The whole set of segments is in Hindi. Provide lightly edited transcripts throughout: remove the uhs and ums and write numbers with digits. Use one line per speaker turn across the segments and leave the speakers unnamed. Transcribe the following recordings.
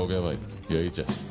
गया भाई, यही चाहिए।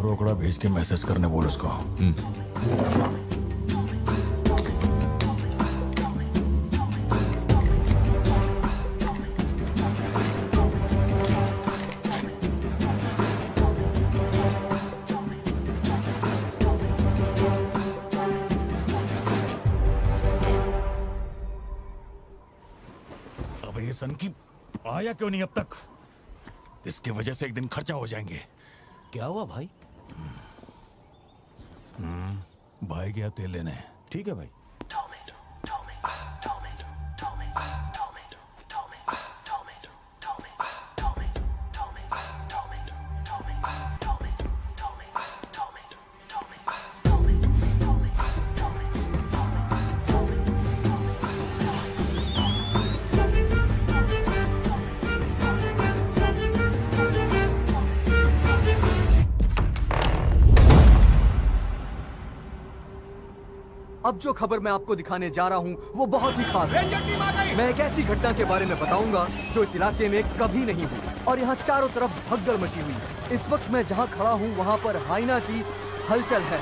रोकड़ा भेज के मैसेज करने बोल उसको। अब ये सन की आया क्यों नहीं अब तक? इसकी वजह से एक दिन खर्चा हो जाएंगे।
क्या हुआ भाई?
भाई गया तेल लेने।
ठीक है भाई।
अब जो खबर मैं आपको दिखाने जा रहा हूँ वो बहुत ही खास है। मैं एक ऐसी घटना के बारे में बताऊंगा जो इस इलाके में कभी नहीं हुई और यहाँ चारों तरफ भगदड़ मची हुई है। इस वक्त मैं जहाँ खड़ा हूँ वहाँ पर हाइना की हलचल है।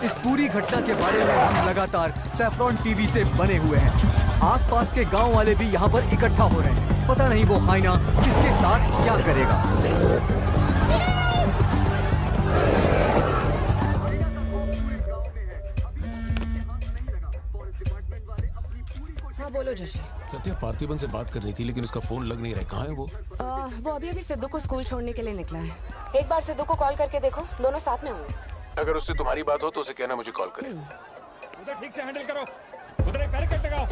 इस पूरी घटना के बारे में हम लगातार सैफ्रॉन टीवी से बने हुए हैं। आसपास के गांव वाले भी यहाँ पर इकट्ठा हो रहे हैं। पता नहीं वो हाइना किसके साथ क्या करेगा।
हाँ बोलो जोशी।
सत्या पार्थिबन से बात करनी थी लेकिन उसका फोन लग नहीं रहा है। कहाँ है वो?
वो अभी सिद्धू को स्कूल छोड़ने के लिए निकला है। एक बार सिद्धू को कॉल करके देखो, दोनों साथ में होंगे।
अगर उससे तुम्हारी बात हो तो उसे कहना मुझे कॉल करे।
उधर ठीक से हैंडल करो, उधर एक बैरिकेड लगाओ,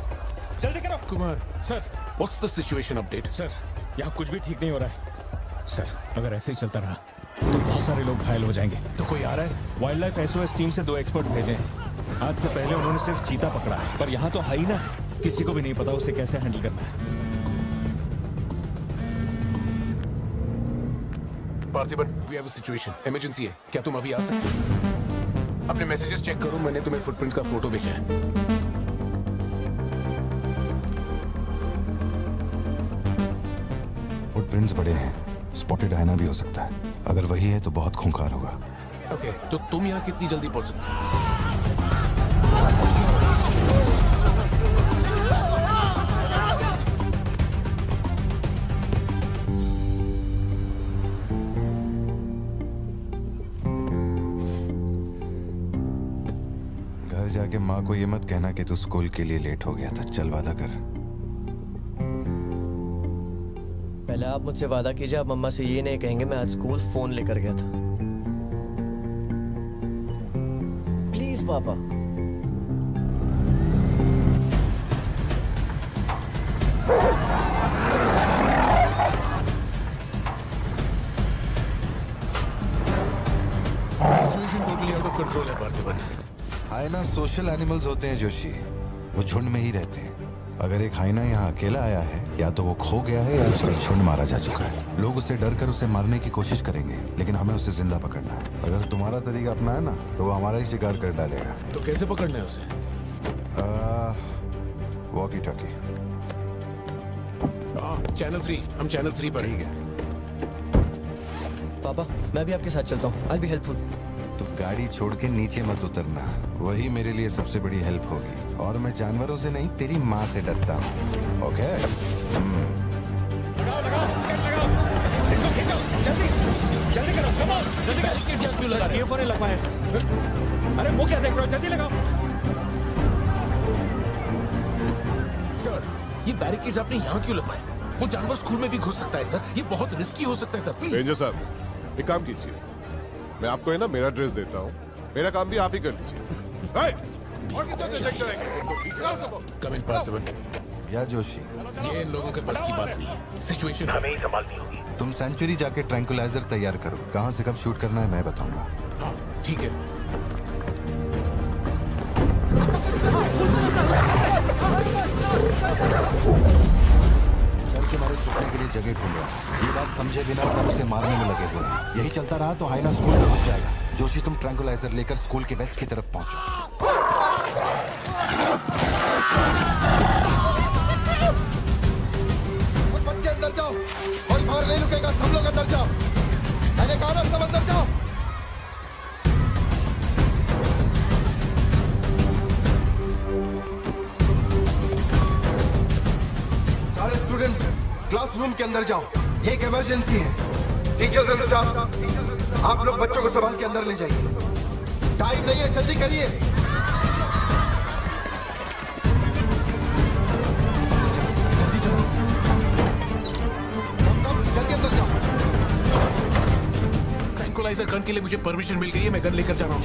जल्दी करो।
Kumar
sir,
what's the situation update?
Sir यहाँ कुछ भी ठीक नहीं हो रहा है सर। अगर ऐसे ही चलता रहा तो बहुत सारे लोग घायल हो जाएंगे।
तो कोई आ रहा है?
वाइल्ड लाइफ एसओएस टीम से 2 एक्सपर्ट भेजे हैं। आज से पहले उन्होंने सिर्फ चीता पकड़ा है, पर यहाँ तो हाइना है। किसी को भी नहीं पता उसे कैसे हैंडल करना है।
Parthiban, we have a situation, emergency है। क्या तुम अभी आ सकते? अपने मैसेजेस चेक करो, मैंने तुम्हें फुटप्रिंट का फोटो भेजा है।
फुटप्रिंट्स बड़े हैं, स्पॉटेड हाइना भी हो सकता है। अगर वही है तो बहुत खूंखार होगा।
ओके, तो तुम यहाँ कितनी जल्दी पहुंच सकते हो?
घर जाके माँ को ये मत कहना कि तू स्कूल के लिए लेट हो गया था। चल वादा कर।
पहले आप मुझसे वादा कीजिए, आप मम्मा से ये नहीं कहेंगे मैं आज स्कूल फोन लेकर गया था। प्लीज पापा।
Situation totally out of control है पार्थिबन।
हाइना सोशल एनिमल्स होते हैं जोशी, वो झुंड में ही रहते हैं। अगर एक हाइना यहाँ अकेला आया है, या तो वो खो गया है या उसका झुंड मारा जा चुका है। लोग उससे डर कर उसे मारने की कोशिश करेंगे, लेकिन हमें उसे जिंदा पकड़ना है। अगर तुम्हारा तरीका अपना है ना, तो वो हमारा ही शिकार कर डालेगा।
तो कैसे पकड़ना है उसे?
Walkie talkie.
चैनल 3, हम चैनल 3 पर।
ठीक है
पापा, मैं भी आपके साथ चलता हूँ। I'll be helpful।
तो गाड़ी छोड़ के नीचे मत उतरना, वही मेरे लिए सबसे बड़ी हेल्प होगी। और मैं जानवरों से नहीं तेरी माँ से डरता हूँ। ओके?
लगाओ लगाओ लगाओ, इसको खींचो जल्दी जल्दी करो, कम ऑन जल्दी करो। क्यों लगा रहे हो? ये लगवाया सर। अरे वो क्या देख रहे हो, जल्दी लगाओ।
सर ये बैरिकेड्स आपने यहाँ क्यों लगवाए? वो जानवर स्कूल में भी घुस सकता है सर, ये बहुत रिस्की हो सकता है सर, प्लीज।
रेंजर साहब एक काम कीजिए, मैं आपको है ना मेरा ड्रेस देता हूँ, मेरा काम भी आप ही कर लीजिए। और कितना चेक करेंगे?
कम इन पार्थिवन।
या जोशी,
ये इन लोगों के बस की बात नहीं है, सिचुएशन हमें ही संभालनी होगी।
तुम सेंचुरी जाके ट्रैंकुलाइजर तैयार करो। कहाँ से कब शूट करना है मैं बताऊंगा।
हाँ ठीक है।
डर के मारे छुपने के लिए जगह ढूंढ रहा है। ये बात समझे बिना सब उसे मारने में लगे हुए हैं। यही चलता रहा तो हाइना स्कूल में घुस जाएगा। जोशी तुम ट्रैंकुलाइजर लेकर स्कूल के वेस्ट की तरफ पहुंचो। बच्चे अंदर जाओ, कोई बाहर नहीं रुकेगा, सब लोग अंदर जाओ। मैंने कहा ना सब अंदर जाओ। सारे स्टूडेंट्स क्लासरूम के अंदर जाओ, ये एक इमरजेंसी है। टीचर्स एंड स्टाफ, आप लोग बच्चों को संभाल के अंदर ले जाइए। टाइम नहीं है, जल्दी करिए। जल्दी चलो, जल्दी अंदर जाओ।
ट्रैंकुलाइजर गन के लिए मुझे परमिशन मिल गई है, मैं गन लेकर जा रहा हूँ।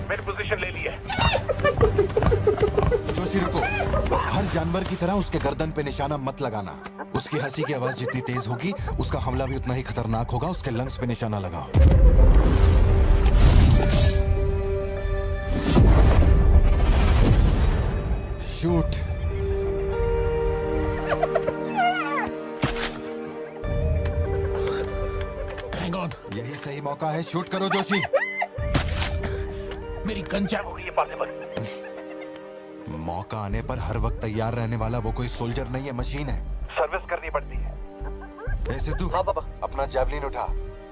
मैंने पोजीशन ले ली है।
जोशी रुको, हर जानवर की तरह उसके गर्दन पे निशाना मत लगाना। उसकी हंसी की आवाज जितनी तेज होगी उसका हमला भी उतना ही खतरनाक होगा। उसके लंग्स पे निशाना लगाओ। शूट।
हैंग ऑन,
यही सही मौका है, शूट करो जोशी।
मेरी गन जैम हो गई है पार्थिवन।
मौका आने पर हर वक्त तैयार रहने वाला वो कोई सोल्जर नहीं है, मशीन है।
सर्विस करनी पड़ती है।
ए सिद्धू,
हाँ पापा।
अपना जैवलिन उठा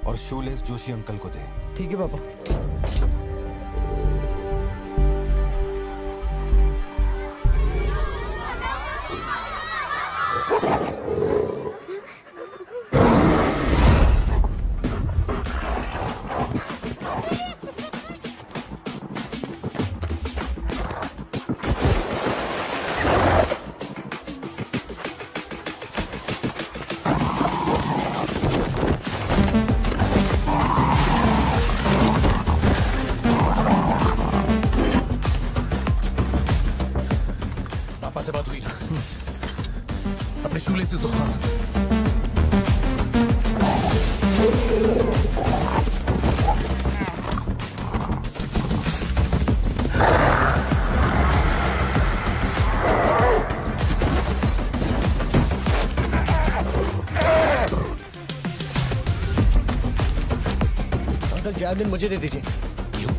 और शूलेस जोशी अंकल को दे।
ठीक है पापा।
पापा से बात हुई ना? अपने शूलेसेस दो।
अंकल जैवलिन मुझे दे दीजिए।
क्यों?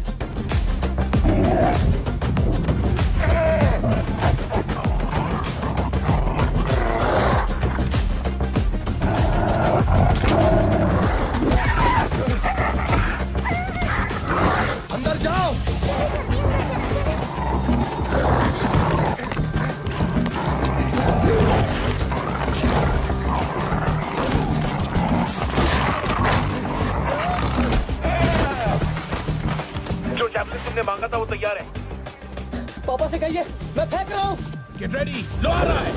अंदर जाओ।
जो जैवलिन तुमने मांगा था वो तैयार है।
पापा से कहिए मैं फेंक रहा हूँ।
गेट रेडी, लो आ रहा है।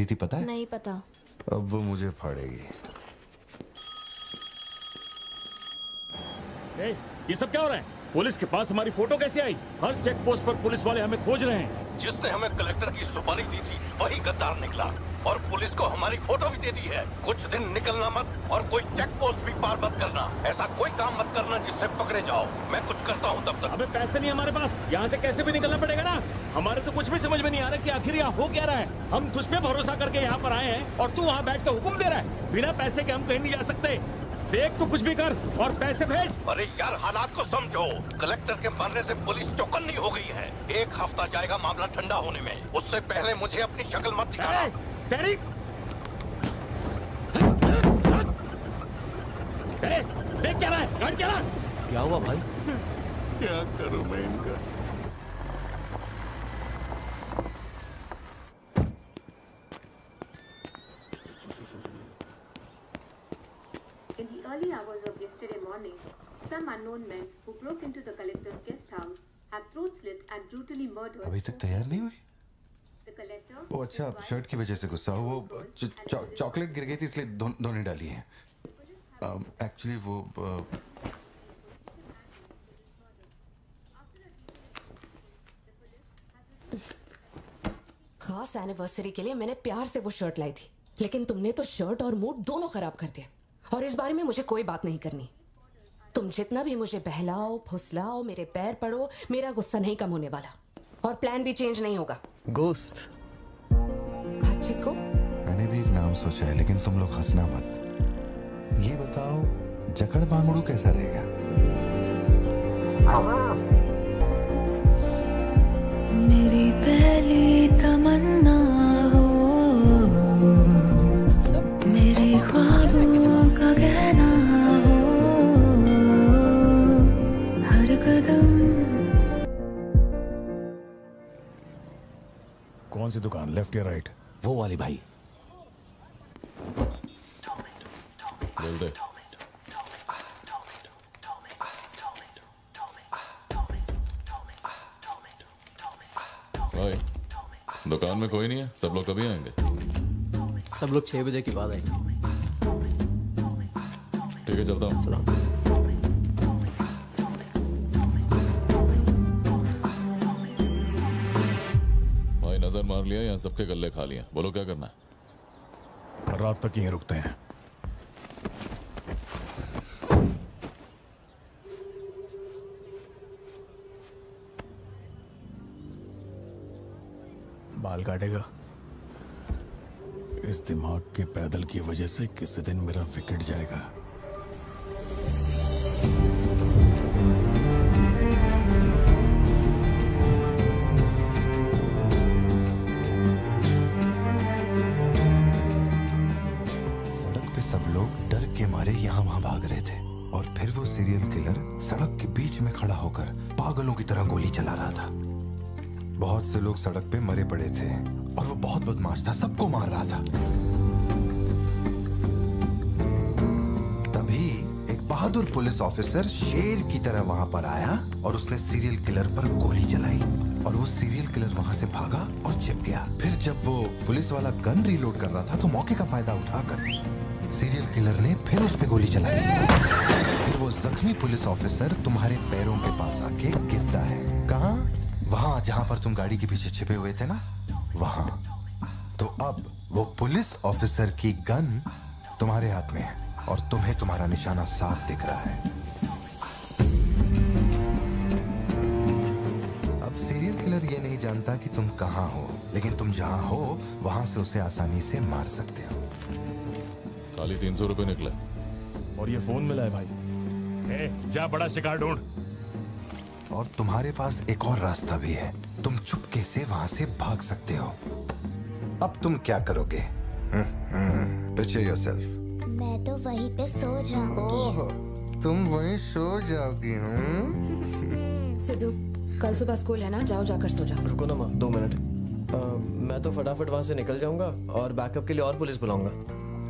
करती थी पता है?
नहीं पता।
अब वो मुझे फाड़ेगी।
ये सब क्या हो रहा है? पुलिस के पास हमारी फोटो कैसे आई? हर चेक पोस्ट पर पुलिस वाले हमें खोज रहे हैं।
जिसने हमें कलेक्टर की सुपारी दी थी वही गद्दार निकला और पुलिस को हमारी फोटो भी दे दी है। कुछ दिन निकलना मत और कोई चेक पोस्ट भी पार मत करना। ऐसा कोई काम मत करना जिससे पकड़े जाओ। मैं कुछ करता हूँ तब तक।
अबे पैसे नहीं हमारे पास, यहाँ से कैसे भी निकलना पड़ेगा ना। हमारे तो कुछ भी समझ में नहीं आ रहा कि आखिर यहाँ हो क्या रहा है। हम तुझ पे भरोसा करके यहाँ पर आए हैं और तू वहाँ बैठ कर हुक्म दे रहा है। बिना पैसे के हम कहीं नहीं जा सकते। देख तो कुछ भी कर और पैसे भेज।
अरे यार हालात को समझो। कलेक्टर के मरने से पुलिस चौकन्नी हो गई है। 1 हफ्ता जाएगा मामला ठंडा होने में। उससे पहले मुझे अपनी शक्ल मत दिखाना।
तेरी देख क्या रहा है? गाड़ी चला।
क्या हुआ भाई?
क्या करूं मैं इनका?
In the early hours of yesterday morning, some unknown men who broke into the collector's guest house have throat slit and brutally murdered.
अभी तक तैयार नहीं हुई?
The collector.
वो अच्छा शर्ट की वजह से गुस्सा हो। वो चॉकलेट गिर गई थी इसलिए धोने डाली है। एक्चुअली वो
खास एनिवर्सरी के लिए मैंने प्यार से वो शर्ट लाई थी, लेकिन तुमने तो शर्ट और मूड दोनों खराब कर दिया। और इस बारे में मुझे कोई बात नहीं करनी। तुम जितना भी मुझे बहलाओ फुसलाओ, मेरे पैर पड़ो, मेरा गुस्सा नहीं कम होने वाला और प्लान भी चेंज नहीं होगा।
गोस्ट।
चिक्को,
मैंने भी एक नाम सोचा है लेकिन तुम लोग हंसना मत। ये बताओ जकड़ बांगड़ू कैसा रहेगा?
मेरी पहली तमन्ना हो, मेरे ख्वाबों का गहना हो, हर कदम।
कौन सी दुकान, लेफ्ट या राइट?
वो वाली भाई।
बोल दे। भाई दुकान में कोई नहीं है, सब लोग कभी आएंगे?
सब लोग 6 बजे के बाद आएंगे।
ठीक है चलता हूँ। भाई नजर मार लिया, यहाँ सबके गल्ले खा लिया। बोलो क्या करना है?
रात तक यहीं रुकते हैं। बाल काटेगा? इस दिमाग के पैदल की वजह से किसी दिन मेरा विकेट जाएगा।
सड़क पे सब लोग डर के मारे यहाँ वहाँ भाग रहे थे और फिर वो सीरियल किलर सड़क के बीच में खड़ा होकर पागलों की तरह गोली चला रहा था। बहुत से लोग सड़क पे मरे पड़े थे और वो बहुत बदमाश था, सबको मार रहा था। तभी एक बहादुर पुलिस ऑफिसर शेर की तरह वहां पर आया और उसने सीरियल किलर पर गोली चलाई और वो सीरियल किलर वहां से भागा और छिप गया। फिर जब वो पुलिस वाला गन रीलोड कर रहा था तो मौके का फायदा उठाकर सीरियल किलर ने फिर उस पे गोली चलाई। फिर वो जख्मी पुलिस ऑफिसर तुम्हारे पैरों के पास आके गिरता है। कहाँ? वहां जहां पर तुम गाड़ी के पीछे छिपे हुए थे ना, वहां। तो अब वो पुलिस ऑफिसर की गन तुम्हारे हाथ में है और तुम्हें तुम्हारा निशाना साफ दिख रहा है। अब सीरियल किलर ये नहीं जानता कि तुम कहां हो, लेकिन तुम जहां हो वहां से उसे आसानी से मार सकते हो।
खाली 300 रुपए निकले
और ये फोन मिला है भाई। जा बड़ा शिकार ढूंढ।
और तुम्हारे पास एक और रास्ता भी है, तुम चुपके से वहां से भाग सकते हो। अब तुम क्या करोगे? Picture yourself.
मैं तो वहीं पे सो जाऊंगी।
तुम वहीं सो जाओगी?
सिद्धू, कल सुबह स्कूल है ना, जाओ जाकर सो जाओ।
रुको ना माँ, 2 मिनट। मैं तो फटाफट वहां से निकल जाऊंगा और बैकअप के लिए और पुलिस बुलाऊंगा।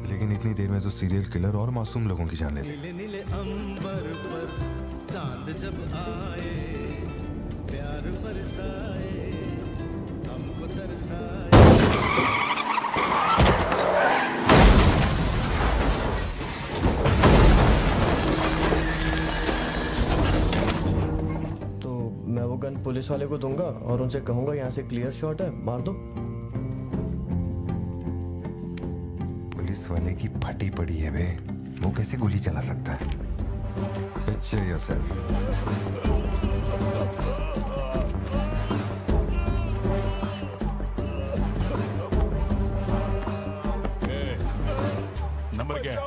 लेकिन इतनी देर में तो सीरियल किलर और मासूम लोगों की जान ले ले।
नीले नीले अंबर पर चांद जब आए, प्यार बरसाए, हमको तरसाए।
मैं वो गन पुलिस वाले को दूंगा और उनसे कहूंगा यहाँ से क्लियर शॉट है, मार दो।
पुलिस वाले की फटी पड़ी है बे, वो कैसे गोली चला सकता है? Picture yourself.
नंबर क्या है?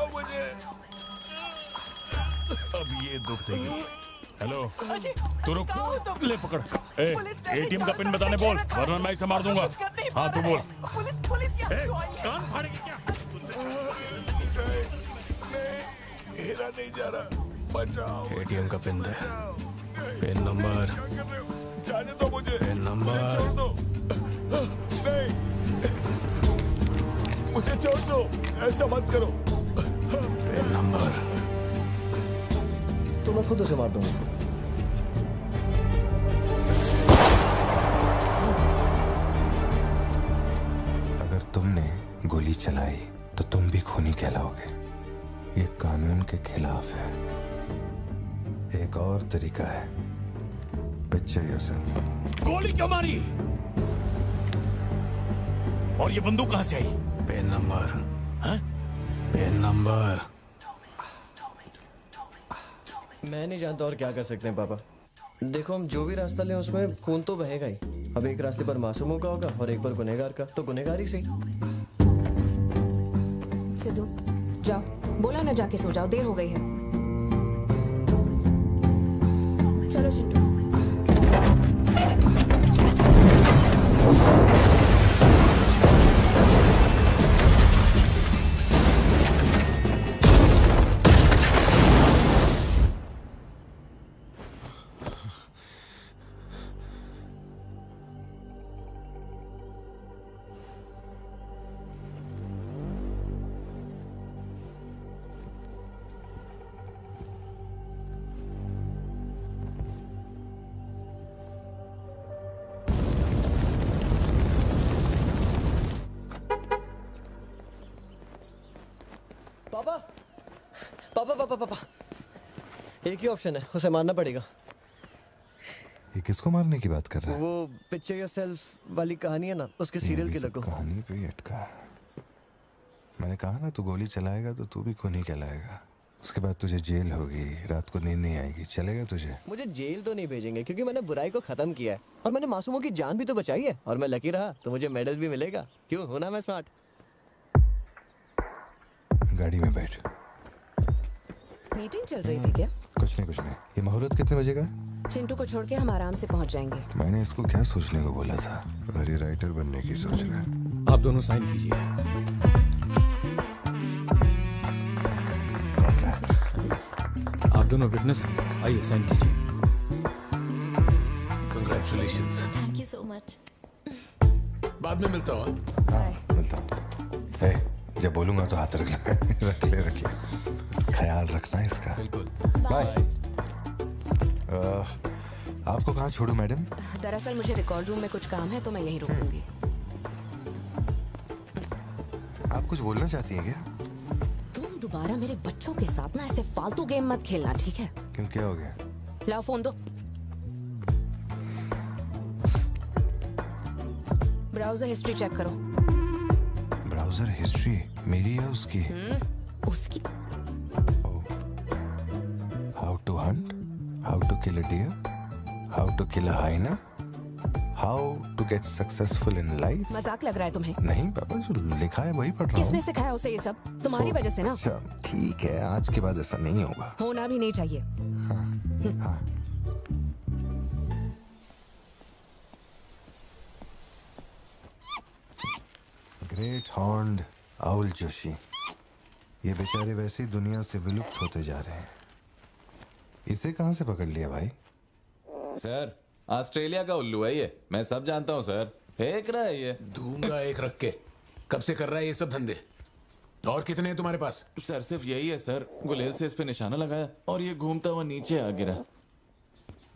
अब ये दुख देगी। हेलो, तू रुक, ले पकड़। एटीएम का पिन बताने बोल, वरना मैं इसे मार दूंगा। हाँ तू बोल।
कान फाड़ेगी क्या?
मेरा नहीं जा रहा, बचाओ।
एटीएम का पिन दे। Pin number.
जाने दो मुझे।
Pin number.
छोड़ दो। नहीं, मुझे छोड़ दो, ऐसा मत करो।
Pin number. तो मैं खुद उसे मार दूंगा।
अगर तुमने गोली चलाई तो तुम भी खूनी कहलाओगे। ये कानून के खिलाफ है। एक और तरीका है। Picture yourself.
गोली क्यों मारी? और ये बंदूक कहां से आई?
Pin number.
हाँ?
Pin number. मैं नहीं जानता और क्या कर सकते हैं पापा। देखो, हम जो भी रास्ता लें उसमें खून तो बहेगा ही। अब एक रास्ते पर मासूमों का होगा और एक पर गुनहगार का, तो गुनहगार ही सही।
सिद्धू, जाओ, बोला ना जाके सो जाओ, देर हो गई है। चलो चिंटू।
पापा पापा पापा पापा, एक ही ऑप्शन है, उसे मारना पड़ेगा।
ये किसको मारने की बात कर रहा है?
वो पिक्चर योरसेल्फ वाली कहानी है ना, उसके सीरियल किलर को।
कहानी पे ही अटका है। मैंने कहा ना, तू गोली चलाएगा तो तू भी खूनी कहलाएगा। उसके बाद तुझे जेल होगी, रात को नींद नहीं आएगी। चलेगा तुझे?
मुझे जेल तो नहीं भेजेंगे, क्योंकि मैंने बुराई को खत्म किया है और मैंने मासूमों की जान भी तो बचाई है। और मैं लकी रहा तो मुझे मेडल भी मिलेगा। क्यों, हूं ना मैं स्मार्ट?
गाड़ी में बैठ।
मीटिंग चल रही थी क्या?
कुछ नहीं। ये मुहूर्त कितने बजे का है?
चिंटू को छोड़ के हम आराम से पहुंच जाएंगे।
मैंने इसको क्या सोचने को बोला था? और ये राइटर बनने की सोच रहा है।
आप दोनों साइन कीजिए। आप दोनों विटनेस हैं, आइए साइन कीजिए।
Congratulations.
Thank you so much.
बाद में मिलता हूँ।
हाँ, मिलता हूँ। जब बोलूंगा तो हाथ रखना। रख ले। ख्याल रखना इसका।
बिल्कुल।
बाय। आपको कहाँ छोड़ूं मैडम?
दरअसल मुझे रिकॉर्ड रूम में कुछ काम है तो मैं यहीं रुकूंगी।
आप कुछ बोलना चाहती हैं क्या?
तुम दोबारा मेरे बच्चों के साथ ना ऐसे फालतू गेम मत खेलना, ठीक है?
क्यों, क्या हो गया?
लाओ फोन दो। ब्राउजर हिस्ट्री चेक करो।
ब्राउजर हिस्ट्री मेरी है उसकी?
उसकी?
How to hunt, how to kill a deer, how to kill a hyena, how to get successful in life.
मजाक लग रहा है तुम्हें?
नहीं पापा, जो लिखा है वही पढ़ रहा हूँ।
किसने सिखाया उसे ये सब? तुम्हारी वजह से ना।
अच्छा ठीक है, आज के बाद ऐसा नहीं होगा।
होना भी नहीं चाहिए।
हाँ। ग्रेट हॉर्न्ड आउल जोशी, ये बेचारे वैसे ही दुनिया से विलुप्त होते जा रहे हैं। इसे कहाँ से पकड़ लिया भाई?
सर, ऑस्ट्रेलिया का उल्लू है ये, मैं सब जानता हूँ सर। फेंक रहा है ये।
दूंगा एक रख के। कब से कर रहा है ये सब धंधे? और कितने हैं तुम्हारे पास?
सर सिर्फ यही है सर। गुलेल से इस पे निशाना लगाया और ये घूमता हुआ नीचे आ गिरा।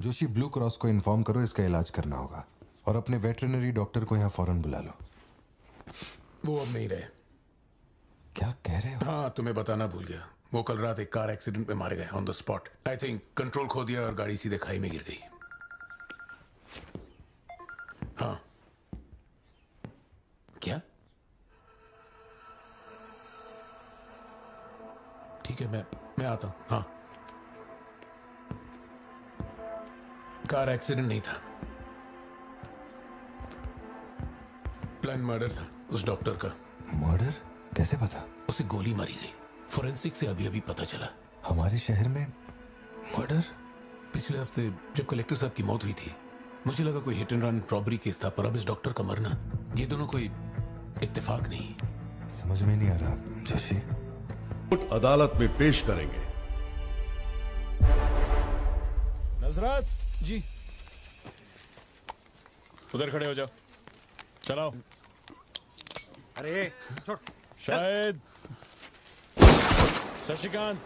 जोशी, ब्लू क्रॉस को इन्फॉर्म करो, इसका इलाज करना होगा। और अपने वेटरनरी डॉक्टर को यहाँ फौरन बुला लो।
वो अब नहीं रहे।
क्या कह रहे हो?
हाँ, तुम्हें बताना भूल गया। वो कल रात एक कार एक्सीडेंट में मारे गए on the spot. I think control खो दिया और गाड़ी सीधे खाई में गिर गई। ठीक है, मैं आता हूँ। हाँ, कार एक्सीडेंट नहीं था, प्लान मर्डर था उस डॉक्टर का।
मर्डर? कैसे पता?
उसे गोली मारी गई, फोरेंसिक से अभी अभी पता चला।
हमारे शहर में मर्डर?
पिछले हफ्ते जब कलेक्टर साहब की मौत हुई थी, मुझे लगा कोई hit and run robbery case था, पर अब इस डॉक्टर का मरना, ये दोनों कोई इत्तेफाक नहीं।
समझ में नहीं आ रहा जोशी।
अदालत में पेश करेंगे।
नजरत
जी।
उधर खड़े हो जाओ, चलाओ।
अरे छोड़।
शायद शशिकांत,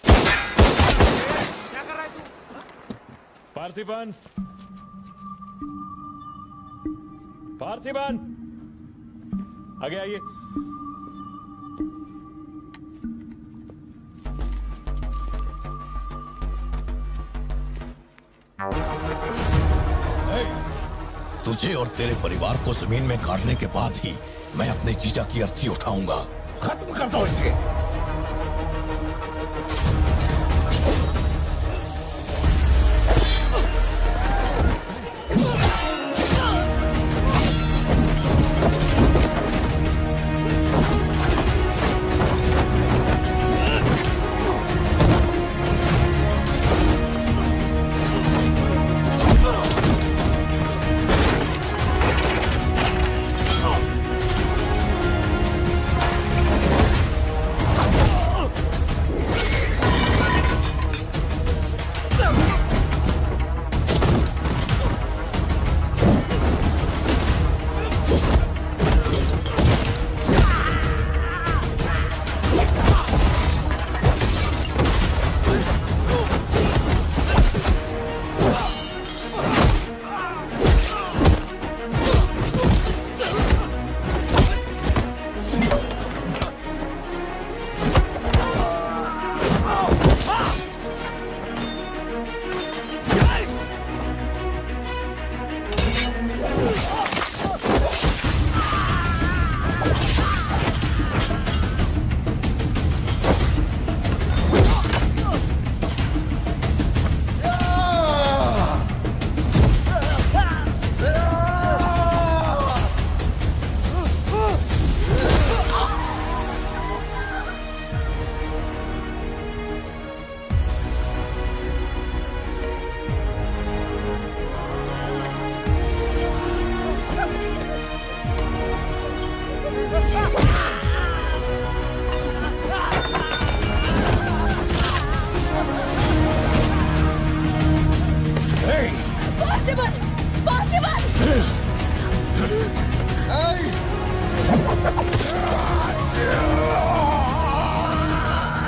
क्या कर रहा है तू?
पार्थिबन, पार्थिबन, आगे आइए।
तुझे और तेरे परिवार को जमीन में गाड़ने के बाद ही मैं अपने जीजा की अर्थी उठाऊंगा। खत्म कर दो इसे।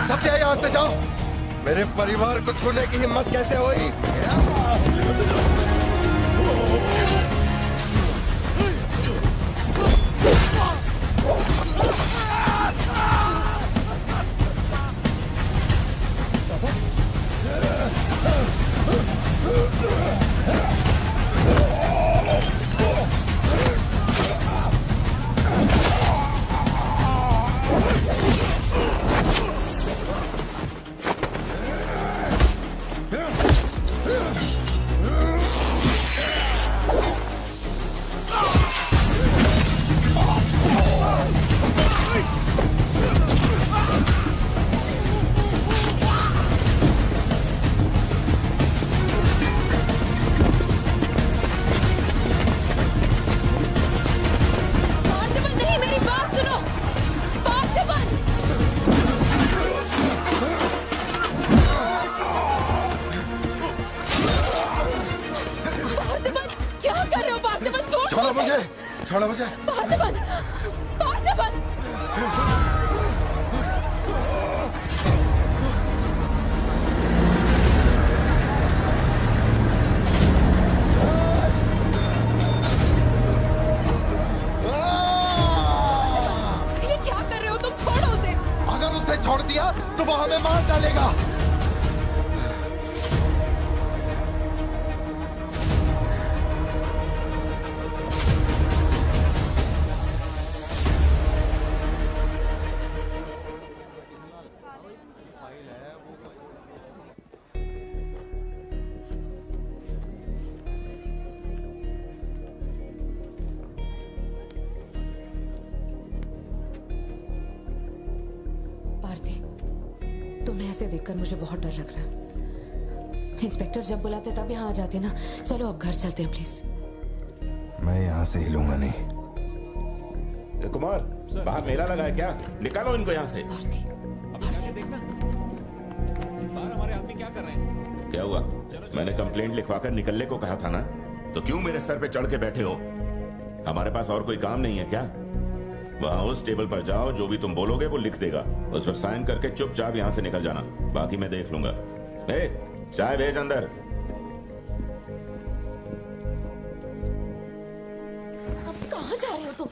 सत्या, यहाँ से जाओ। मेरे परिवार को छूने की हिम्मत कैसे हुई? छोड़ो मुझे।
पार्थिबन, पार्थिबन। ये क्या कर रहे हो तुम? छोड़ो उसे।
अगर उसे छोड़ दिया तो वो हमें मार डालेगा।
इसे देखकर मुझे बहुत डर लग रहा है। इंस्पेक्टर जब बुलाते तब यहाँ आ जाते ना। चलो अब घर चलते हैं प्लीज।
मैं यहाँ से हिलूंगा नहीं।
कुमार, बाहर मेला लगा है क्या? निकालो इनको यहाँ से।
देखना बाहर हमारे आदमी क्या कर रहे हैं।
क्या हुआ? मैंने कंप्लेंट लिखवाकर निकलने को कहा था ना, तो क्यों मेरे सर पे चढ़ के बैठे हो? हमारे पास और कोई काम नहीं है क्या? वहां उस टेबल पर जाओ, जो भी तुम बोलोगे वो लिख देगा, उस पर साइन करके चुपचाप यहाँ से निकल जाना, बाकी मैं देख लूंगा। चाय भेज अंदर।
अब कहाँ जा रहे हो तुम?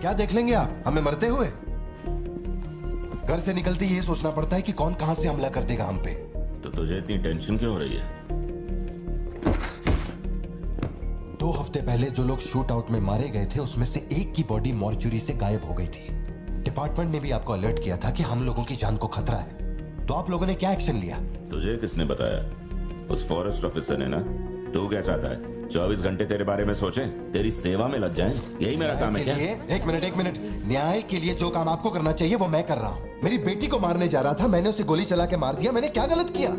क्या देख लेंगे आप हमें मरते हुए? घर से निकलते ये सोचना पड़ता है कि कौन कहां से हमला कर देगा हम पे।
तो तुझे इतनी टेंशन क्यों हो रही है?
2 हफ्ते पहले जो लोग शूट आउट में मारे गए थे, उसमें से एक की बॉडी मॉर्चुरी से गायब हो गई थी। डिपार्टमेंट ने भी आपको अलर्ट किया था कि हम लोगों की जान को खतरा है, तो आप लोगों ने क्या एक्शन लिया?
तुझे किसने बताया? उस फॉरेस्ट ऑफिसर ने ना। तू क्या चाहता है? 24 घंटे तेरे बारे में सोचें, तेरी सेवा में लग जाएं? यही मेरा काम है क्या?
एक मिनट। न्याय के लिए जो काम आपको करना चाहिए वो मैं कर रहा हूँ। मेरी बेटी को मारने जा रहा था, मैंने उसे गोली चला के मार दिया। मैंने क्या गलत किया?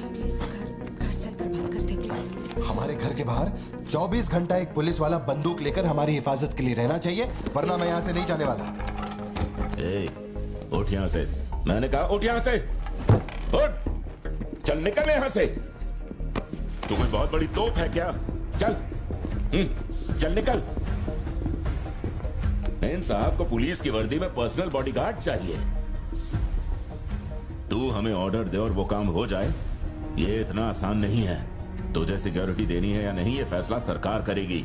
प्लीज घर चलकर बात करते प्लीज।
हमारे घर के बाहर 24 घंटा एक पुलिस वाला बंदूक लेकर हमारी हिफाजत के लिए रहना चाहिए, वरना मैं यहाँ से नहीं जाने वाला।
उठ यहाँ से। मैंने कहा उठ यहाँ से। उठ, चल निकल यहाँ से। तू कोई बहुत बड़ी तोप है क्या? चल चल निकल। इन साहब को पुलिस की वर्दी में पर्सनल बॉडीगार्ड चाहिए। तू हमें ऑर्डर दे और वो काम हो जाए, ये इतना आसान नहीं है। तुझे सिक्योरिटी देनी है या नहीं, ये फैसला सरकार करेगी।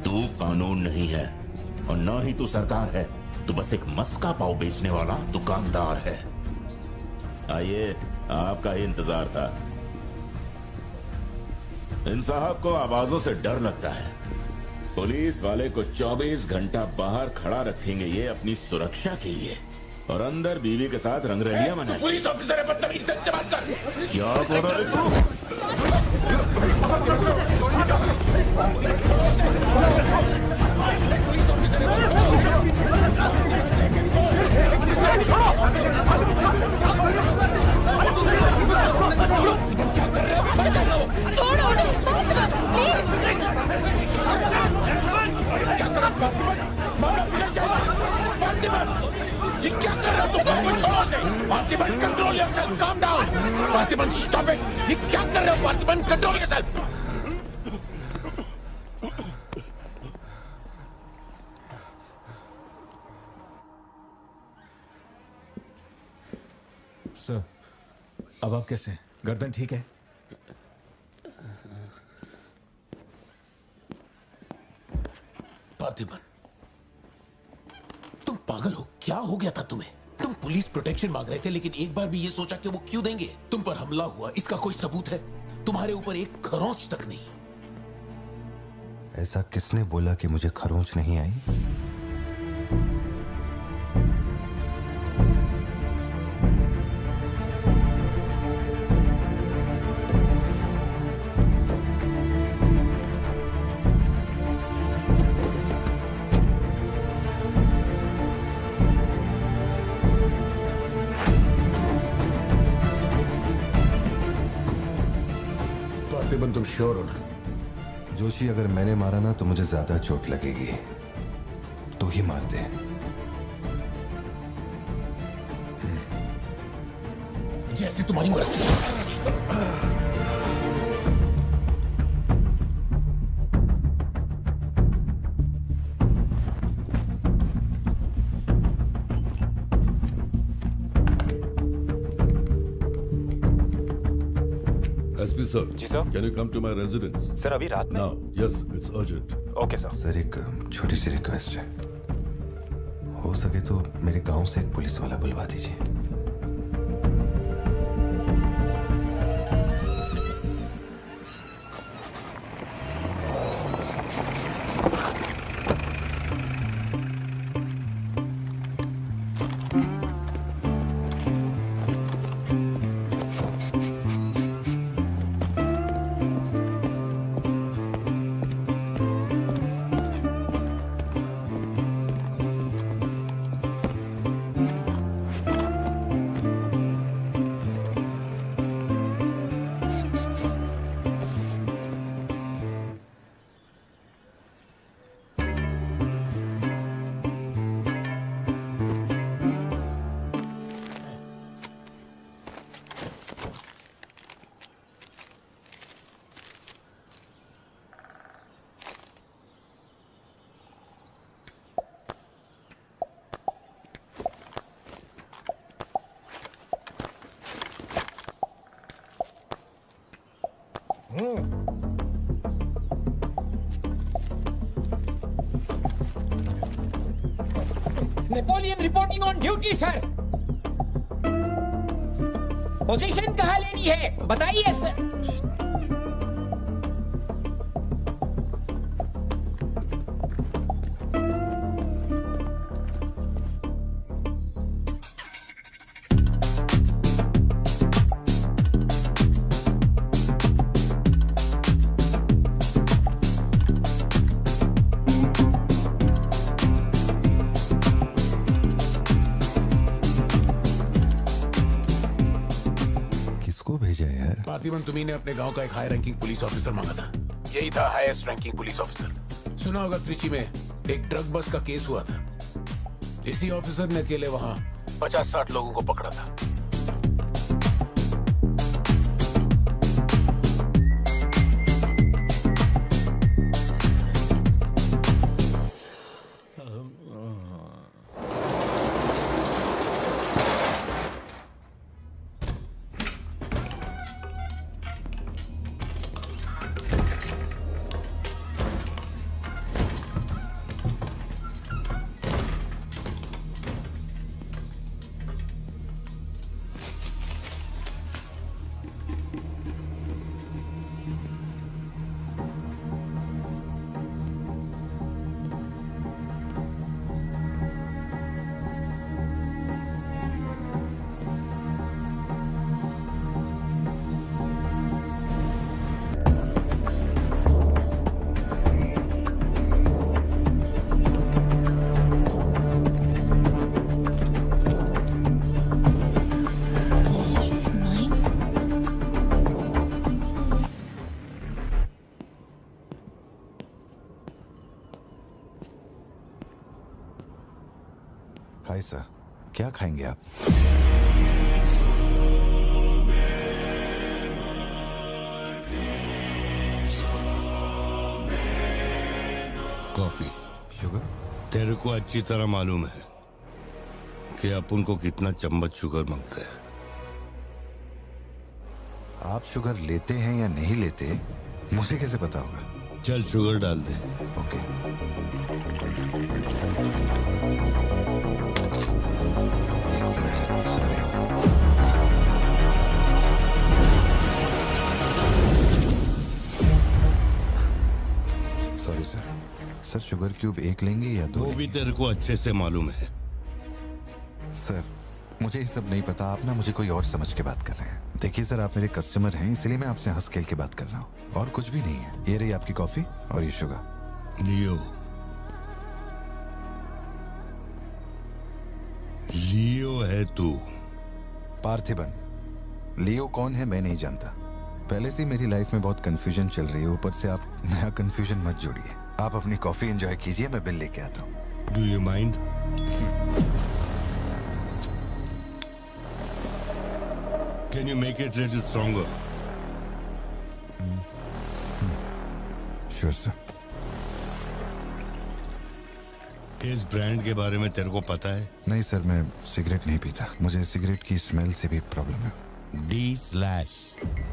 तू कानून नहीं है और ना ही तू सरकार है, तू बस एक मस्का पाव बेचने वाला दुकानदार है। आइए, आपका ही इंतजार था। इन साहब को आवाजों से डर लगता है। पुलिस वाले को 24 घंटा बाहर खड़ा रखेंगे ये अपनी सुरक्षा के लिए, और अंदर बीवी के साथ रंगरलियां मनाएंगे।
पुलिस ऑफिसर है, बदतमीज, ढंग से बात कर।
क्या बोल रहे तू?
छोड़ो उन्हें, प्लीज।
ये क्या कर रहा तुम? बात छोड़ो से। Parthiban, control yourself, calm down. Parthiban, stop it. ये क्या कर रहे हो पार्थिबन? Control yourself.
सर, अब आप कैसे? गर्दन ठीक है?
पार्थिबन, तुम पागल हो? क्या हो गया था तुम्हें? तुम पुलिस प्रोटेक्शन मांग रहे थे, लेकिन एक बार भी ये सोचा कि वो क्यों देंगे? तुम पर हमला हुआ, इसका कोई सबूत है? तुम्हारे ऊपर एक खरोंच तक नहीं।
ऐसा किसने बोला कि मुझे खरोंच नहीं आई?
पार्थिबन, तुम श्योर हो ना?
जोशी, अगर मैंने मारा ना तो मुझे ज्यादा चोट लगेगी। तू ही मार दे।
जैसी तुम्हारी मर्जी।
SP sir.
जी sir.
Can you come to my residence?
Sir, अभी रात में?
Now, yes, it's urgent.
Okay sir.
Sir, एक छोटी सी रिक्वेस्ट है। हो सके तो मेरे गांव से एक पुलिस वाला बुलवा दीजिए।
Napoleon reporting on duty sir. Position कहाँ लेनी है बताइए सर।
पार्थिबन तुम्ही ने अपने गांव का एक हाई रैंकिंग पुलिस ऑफिसर मांगा था। यही था हाईएस्ट रैंकिंग पुलिस ऑफिसर। सुना होगा त्रिची में एक ड्रग बस का केस हुआ था। इसी ऑफिसर ने अकेले वहां 50-60 लोगों को पकड़ा था।
हाय सर, क्या खाएंगे आप?
कॉफी।
शुगर?
तेरे को अच्छी तरह मालूम है कि अपन को कितना चम्मच शुगर मांगता है।
आप शुगर लेते हैं या नहीं लेते मुझे कैसे पता होगा?
चल शुगर डाल दे।
Okay. Sorry. Sorry sir. Sir sugar cube एक लेंगे या दो?
वो भी तेरे को अच्छे से मालूम है।
सर मुझे ये सब नहीं पता, आप ना मुझे कोई और समझ के बात कर रहे हैं। देखिए सर, आप मेरे कस्टमर हैं, इसलिए मैं आपसे हंस खेल के बात कर रहा हूँ, और कुछ भी नहीं है। ये रही आपकी कॉफी और ये शुगर।
लियो। लियो है तू।
पार्थिबन। लियो कौन है मैं नहीं जानता। पहले से मेरी लाइफ में बहुत कंफ्यूजन चल रही है, ऊपर से आप नया कंफ्यूजन मत जोड़िए। आप अपनी कॉफी एंजॉय कीजिए, मैं बिल लेके आता हूँ।
Do you mind? Can you make it little stronger?
Sure, sir.
इस ब्रांड के बारे में तेरे को पता है?
नहीं सर, मैं सिगरेट नहीं पीता। मुझे सिगरेट की स्मेल से भी प्रॉब्लम है।
D/।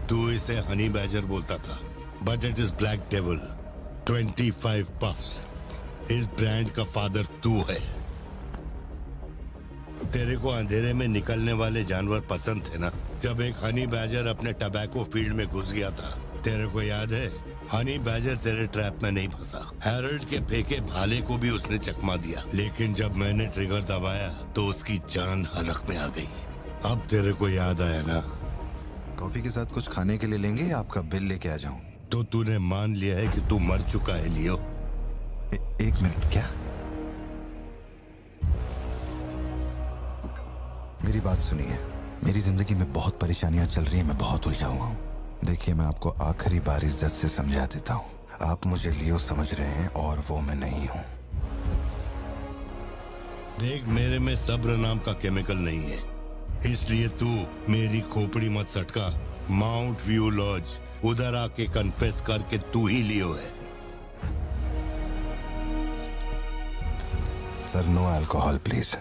तू इसे हनी बैजर बोलता था, but it is black devil. 25 puffs. इस ब्रांड का फादर तू है। तेरे को अंधेरे में निकलने वाले जानवर पसंद थे ना? जब एक हनी बैजर अपने टबैको फील्ड में घुस गया था, तेरे को याद है? हनी बैजर तेरे ट्रैप में नहीं फंसा। हैरोल्ड के फेंके भाले को भी उसने चकमा दिया, लेकिन जब मैंने ट्रिगर दबाया तो उसकी जान हलक में आ गई। अब तेरे को याद आया ना?
कॉफी के साथ कुछ खाने के लिए लेंगे या आपका बिल लेके आ जाऊं?
तो तूने मान लिया है कि तू मर चुका है लियो?
एक मिनट, क्या? मेरी बात सुनिए। मेरी जिंदगी में बहुत परेशानियां चल रही हैं, मैं बहुत उलझा हुआ हूँ। देखिए, मैं आपको आखिरी बार इज्जत से समझा देता हूँ। आप मुझे लियो समझ रहे हैं और वो मैं नहीं हूँ।
देख, मेरे में सब्र नाम का केमिकल नहीं है, इसलिए तू मेरी खोपड़ी मत सटका। माउंट व्यू लॉज, उधर आके कन्फेस करके तू ही लियो है।
Sir, no alcohol please.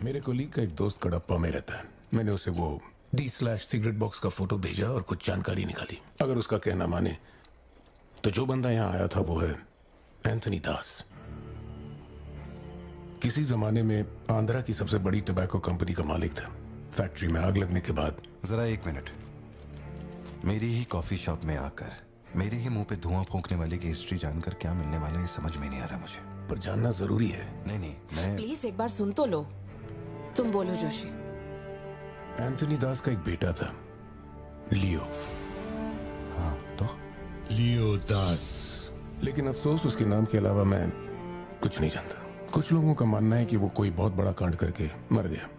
मेरे कोलीग का एक दोस्त कडप्पा में रहता है। मैंने उसे वो D/सिगरेट बॉक्स का फोटो भेजा और कुछ जानकारी निकाली। अगर उसका कहना माने तो जो बंदा यहाँ आया था वो है एंथनी दास। किसी जमाने में आंध्रा की सबसे बड़ी टबैको कंपनी का मालिक था। फैक्ट्री में आग लगने के बाद
जरा एक मिनट, मेरी ही कॉफी शॉप में आकर मेरे ही मुंह पे धुआं फूंकने वाले की हिस्ट्री जानकर क्या मिलने वाला है समझ में नहीं आ रहा मुझे।
पर जानना जरूरी है।
नहीं मैं
प्लीज एक बार सुन तो लो। तुम बोलो जोशी।
एंथनी दास का एक बेटा था, लियो।
हाँ तो
लियो दास। लेकिन अफसोस उसके नाम के अलावा मैं कुछ नहीं जानता। कुछ लोगों का मानना है कि वो कोई बहुत बड़ा कांड करके मर गया।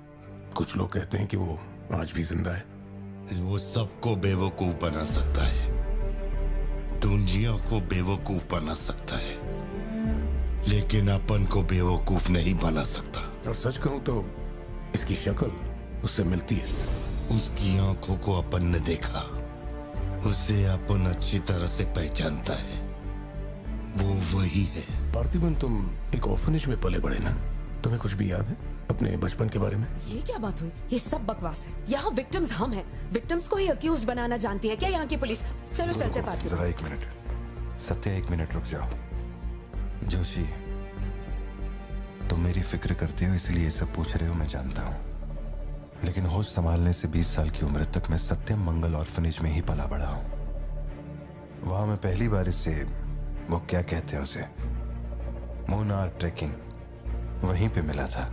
कुछ लोग कहते हैं कि वो आज भी जिंदा है।
वो सबको बेवकूफ बना सकता है, दुनिया को बेवकूफ बना सकता है, लेकिन अपन को बेवकूफ नहीं बना सकता।
और सच कहूं तो इसकी शक्ल उससे मिलती है।
उसकी आंखों को अपन ने देखा, उसे अपन अच्छी तरह से पहचानता है। वो वही है।
पार्थिबन, तुम एक ऑर्फनेज में पले बड़े ना? तुम्हें कुछ भी याद है अपने बचपन के बारे में?
ये क्या बात हुई? ये सब बकवास है। यहाँ विक्टिम्स हम हैं। विक्टिम्स को ही अक्यूज्ड बनाना जानती है क्या यहाँ की पुलिस? चलो चलते पार्थिबन।
जरा एक मिनट सत्या, एक मिनट रुक जाओ। जोशी, तुम मेरी फिक्र करते हो इसलिए सब पूछ रहे हो, मैं जानता हूँ। लेकिन होश संभालने से 20 साल की उम्र तक मैं सत्यम मंगल ऑर्फनेज में ही पला बड़ा हूँ। वहां मैं पहली बार इससे, वो क्या कहते हैं उसे, मोनार ट्रेकिंग, वहीं पे मिला था।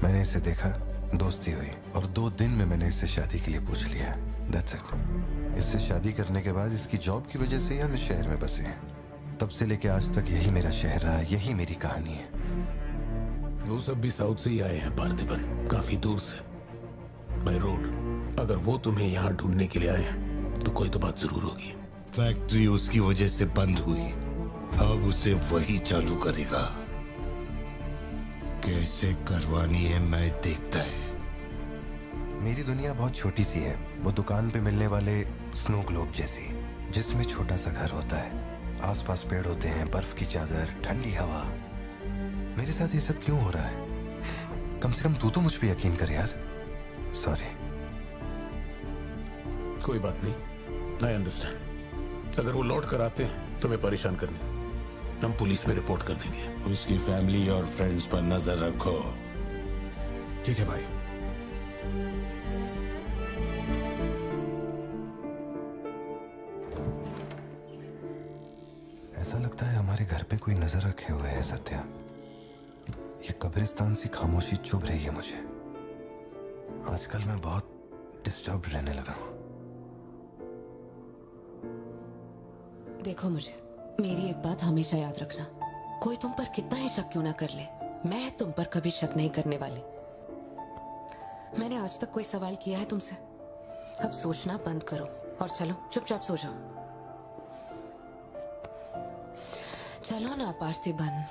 मैंने इसे देखा, दोस्ती हुई और 2 दिन में मैंने इससे शादी के लिए पूछ लिया। That's it। इससे शादी करने के बाद इसकी जॉब की वजह से ही हम इस शहर में बसे हैं। तब से लेके आज तक यही मेरा शहर रहा, यही मेरी कहानी है।
वो सब भी साउथ से ही आए हैं पार्थिबन, काफी दूर से, बाय रोड। अगर वो तुम्हें यहाँ ढूंढने के लिए आए हैं तो कोई तो बात जरूर होगी।
फैक्ट्री उसकी वजह से बंद हुई, अब उसे वही चालू करेगा। कैसे करवानी है मैं देखता है।
मेरी दुनिया बहुत छोटी सी है, वो दुकान पे मिलने वाले स्नो ग्लोब जैसी, जिसमें छोटा सा घर होता है, आसपास पेड़ होते हैं, बर्फ की चादर, ठंडी हवा। मेरे साथ ये सब क्यों हो रहा है? कम से कम तू तो मुझ पे यकीन कर यार। सॉरी।
कोई बात नहीं, आई अंडरस्टैंड। अगर वो लौट कर आते हैं तो मैं परेशान करने, हम पुलिस में रिपोर्ट कर देंगे।
उसकी फैमिली और फ्रेंड्स पर नजर रखो।
ठीक है भाई।
ऐसा लगता है हमारे घर पे कोई नजर रखे हुए है सत्या। ये कब्रिस्तान सी खामोशी चुभ रही है मुझे। आजकल मैं बहुत डिस्टर्ब रहने लगा हूं।
देखो मुझे, मेरी एक बात हमेशा याद रखना, कोई तुम पर कितना ही शक क्यों ना कर ले, मैं तुम पर कभी शक नहीं करने वाली। मैंने आज तक कोई सवाल किया है तुमसे? अब सोचना बंद करो और चलो चुपचाप सो जाओ। चलो ना पार्थिबन,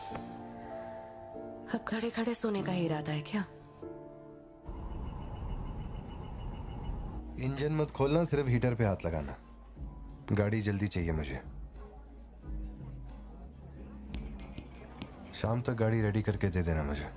अब खड़े खड़े सोने का ही इरादा है क्या?
इंजन मत खोलना, सिर्फ हीटर पे हाथ लगाना। गाड़ी जल्दी चाहिए मुझे। शाम तक गाड़ी रेडी करके दे देना मुझे।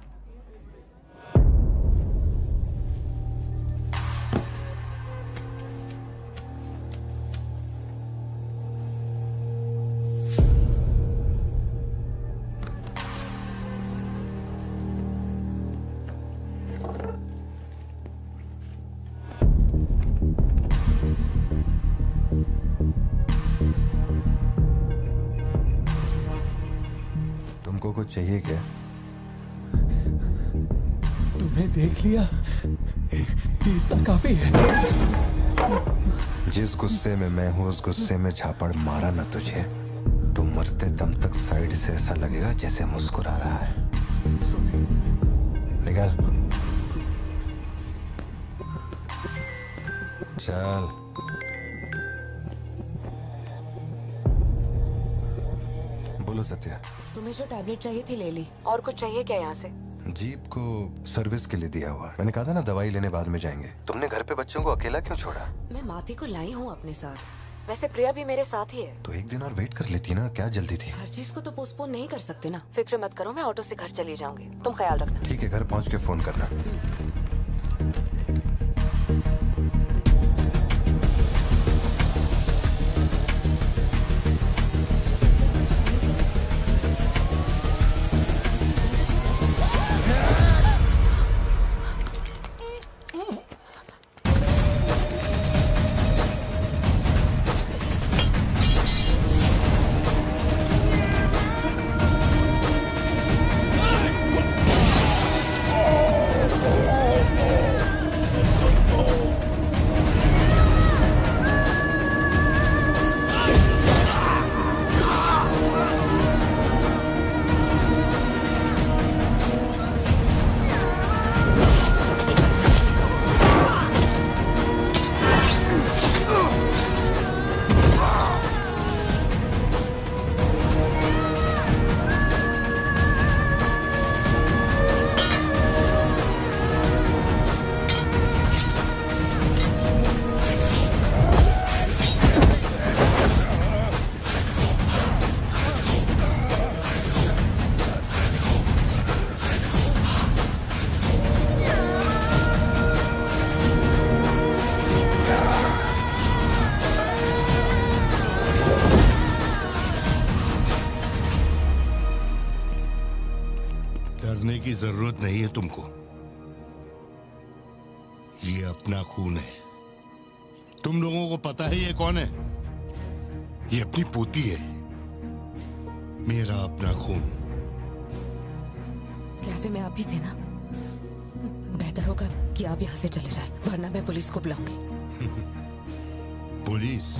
कुछ चाहिए क्या?
तुम्हें देख लिया, इतना काफी है।
जिस गुस्से में मैं हूं उस गुस्से में झापड़ मारा ना तुझे तो मरते दम तक साइड से ऐसा लगेगा जैसे मुस्कुरा रहा है। निकल चल। बोलो सत्या।
तुम्हें जो टैबलेट चाहिए थी ले ली। और कुछ चाहिए क्या यहाँ से?
जीप को सर्विस के लिए दिया हुआ। मैंने कहा था ना दवाई लेने बाद में जाएंगे। तुमने घर पे बच्चों को अकेला क्यों छोड़ा?
मैं माथी को लाई हूँ अपने साथ। वैसे प्रिया भी मेरे साथ ही है।
तो एक दिन और वेट कर लेती ना, क्या जल्दी थी?
हर चीज को तो पोस्टपोन नहीं कर सकते ना। फिक्र मत करो, मैं ऑटो से घर चली जाऊंगी, तुम ख्याल रखना।
ठीक है, घर पहुँच के फोन करना।
डरने की जरूरत नहीं है तुमको। ये अपना खून है। तुम लोगों को पता है ये कौन है? ये अपनी पोती है। मेरा अपना खून।
कैफे में आप भी थे ना? बेहतर होगा कि आप यहाँ से चले जाएं, वरना मैं पुलिस को बुलाऊंगी।
पुलिस?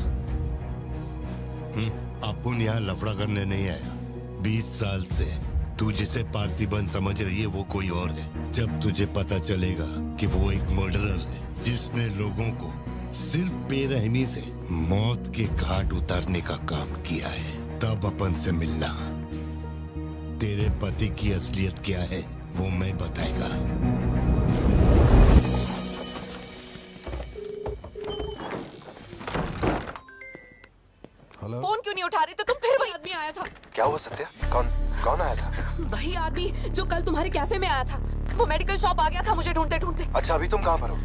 अपन यहाँ लफड़ा करने नहीं आया। 20 साल से तू जिसे पार्थिबन समझ रही है वो कोई और है। जब तुझे पता चलेगा कि वो एक मर्डरर है जिसने लोगों को सिर्फ बेरहमी से मौत के घाट उतारने का काम किया है, तब अपन से मिलना। तेरे पति की असलियत क्या है वो मैं बताएगा।
हेलो।
फोन क्यों नहीं उठा रहे थे तुम? फिर वही आदमी आया था।
क्या हुआ सत्या? कौन आया था?
वही आदमी जो कल तुम्हारे कैफे में आया था। वो मेडिकल शॉप आ गया था मुझे ढूंढते ढूंढते।
अच्छा, अभी तुम कहाँ पर हो?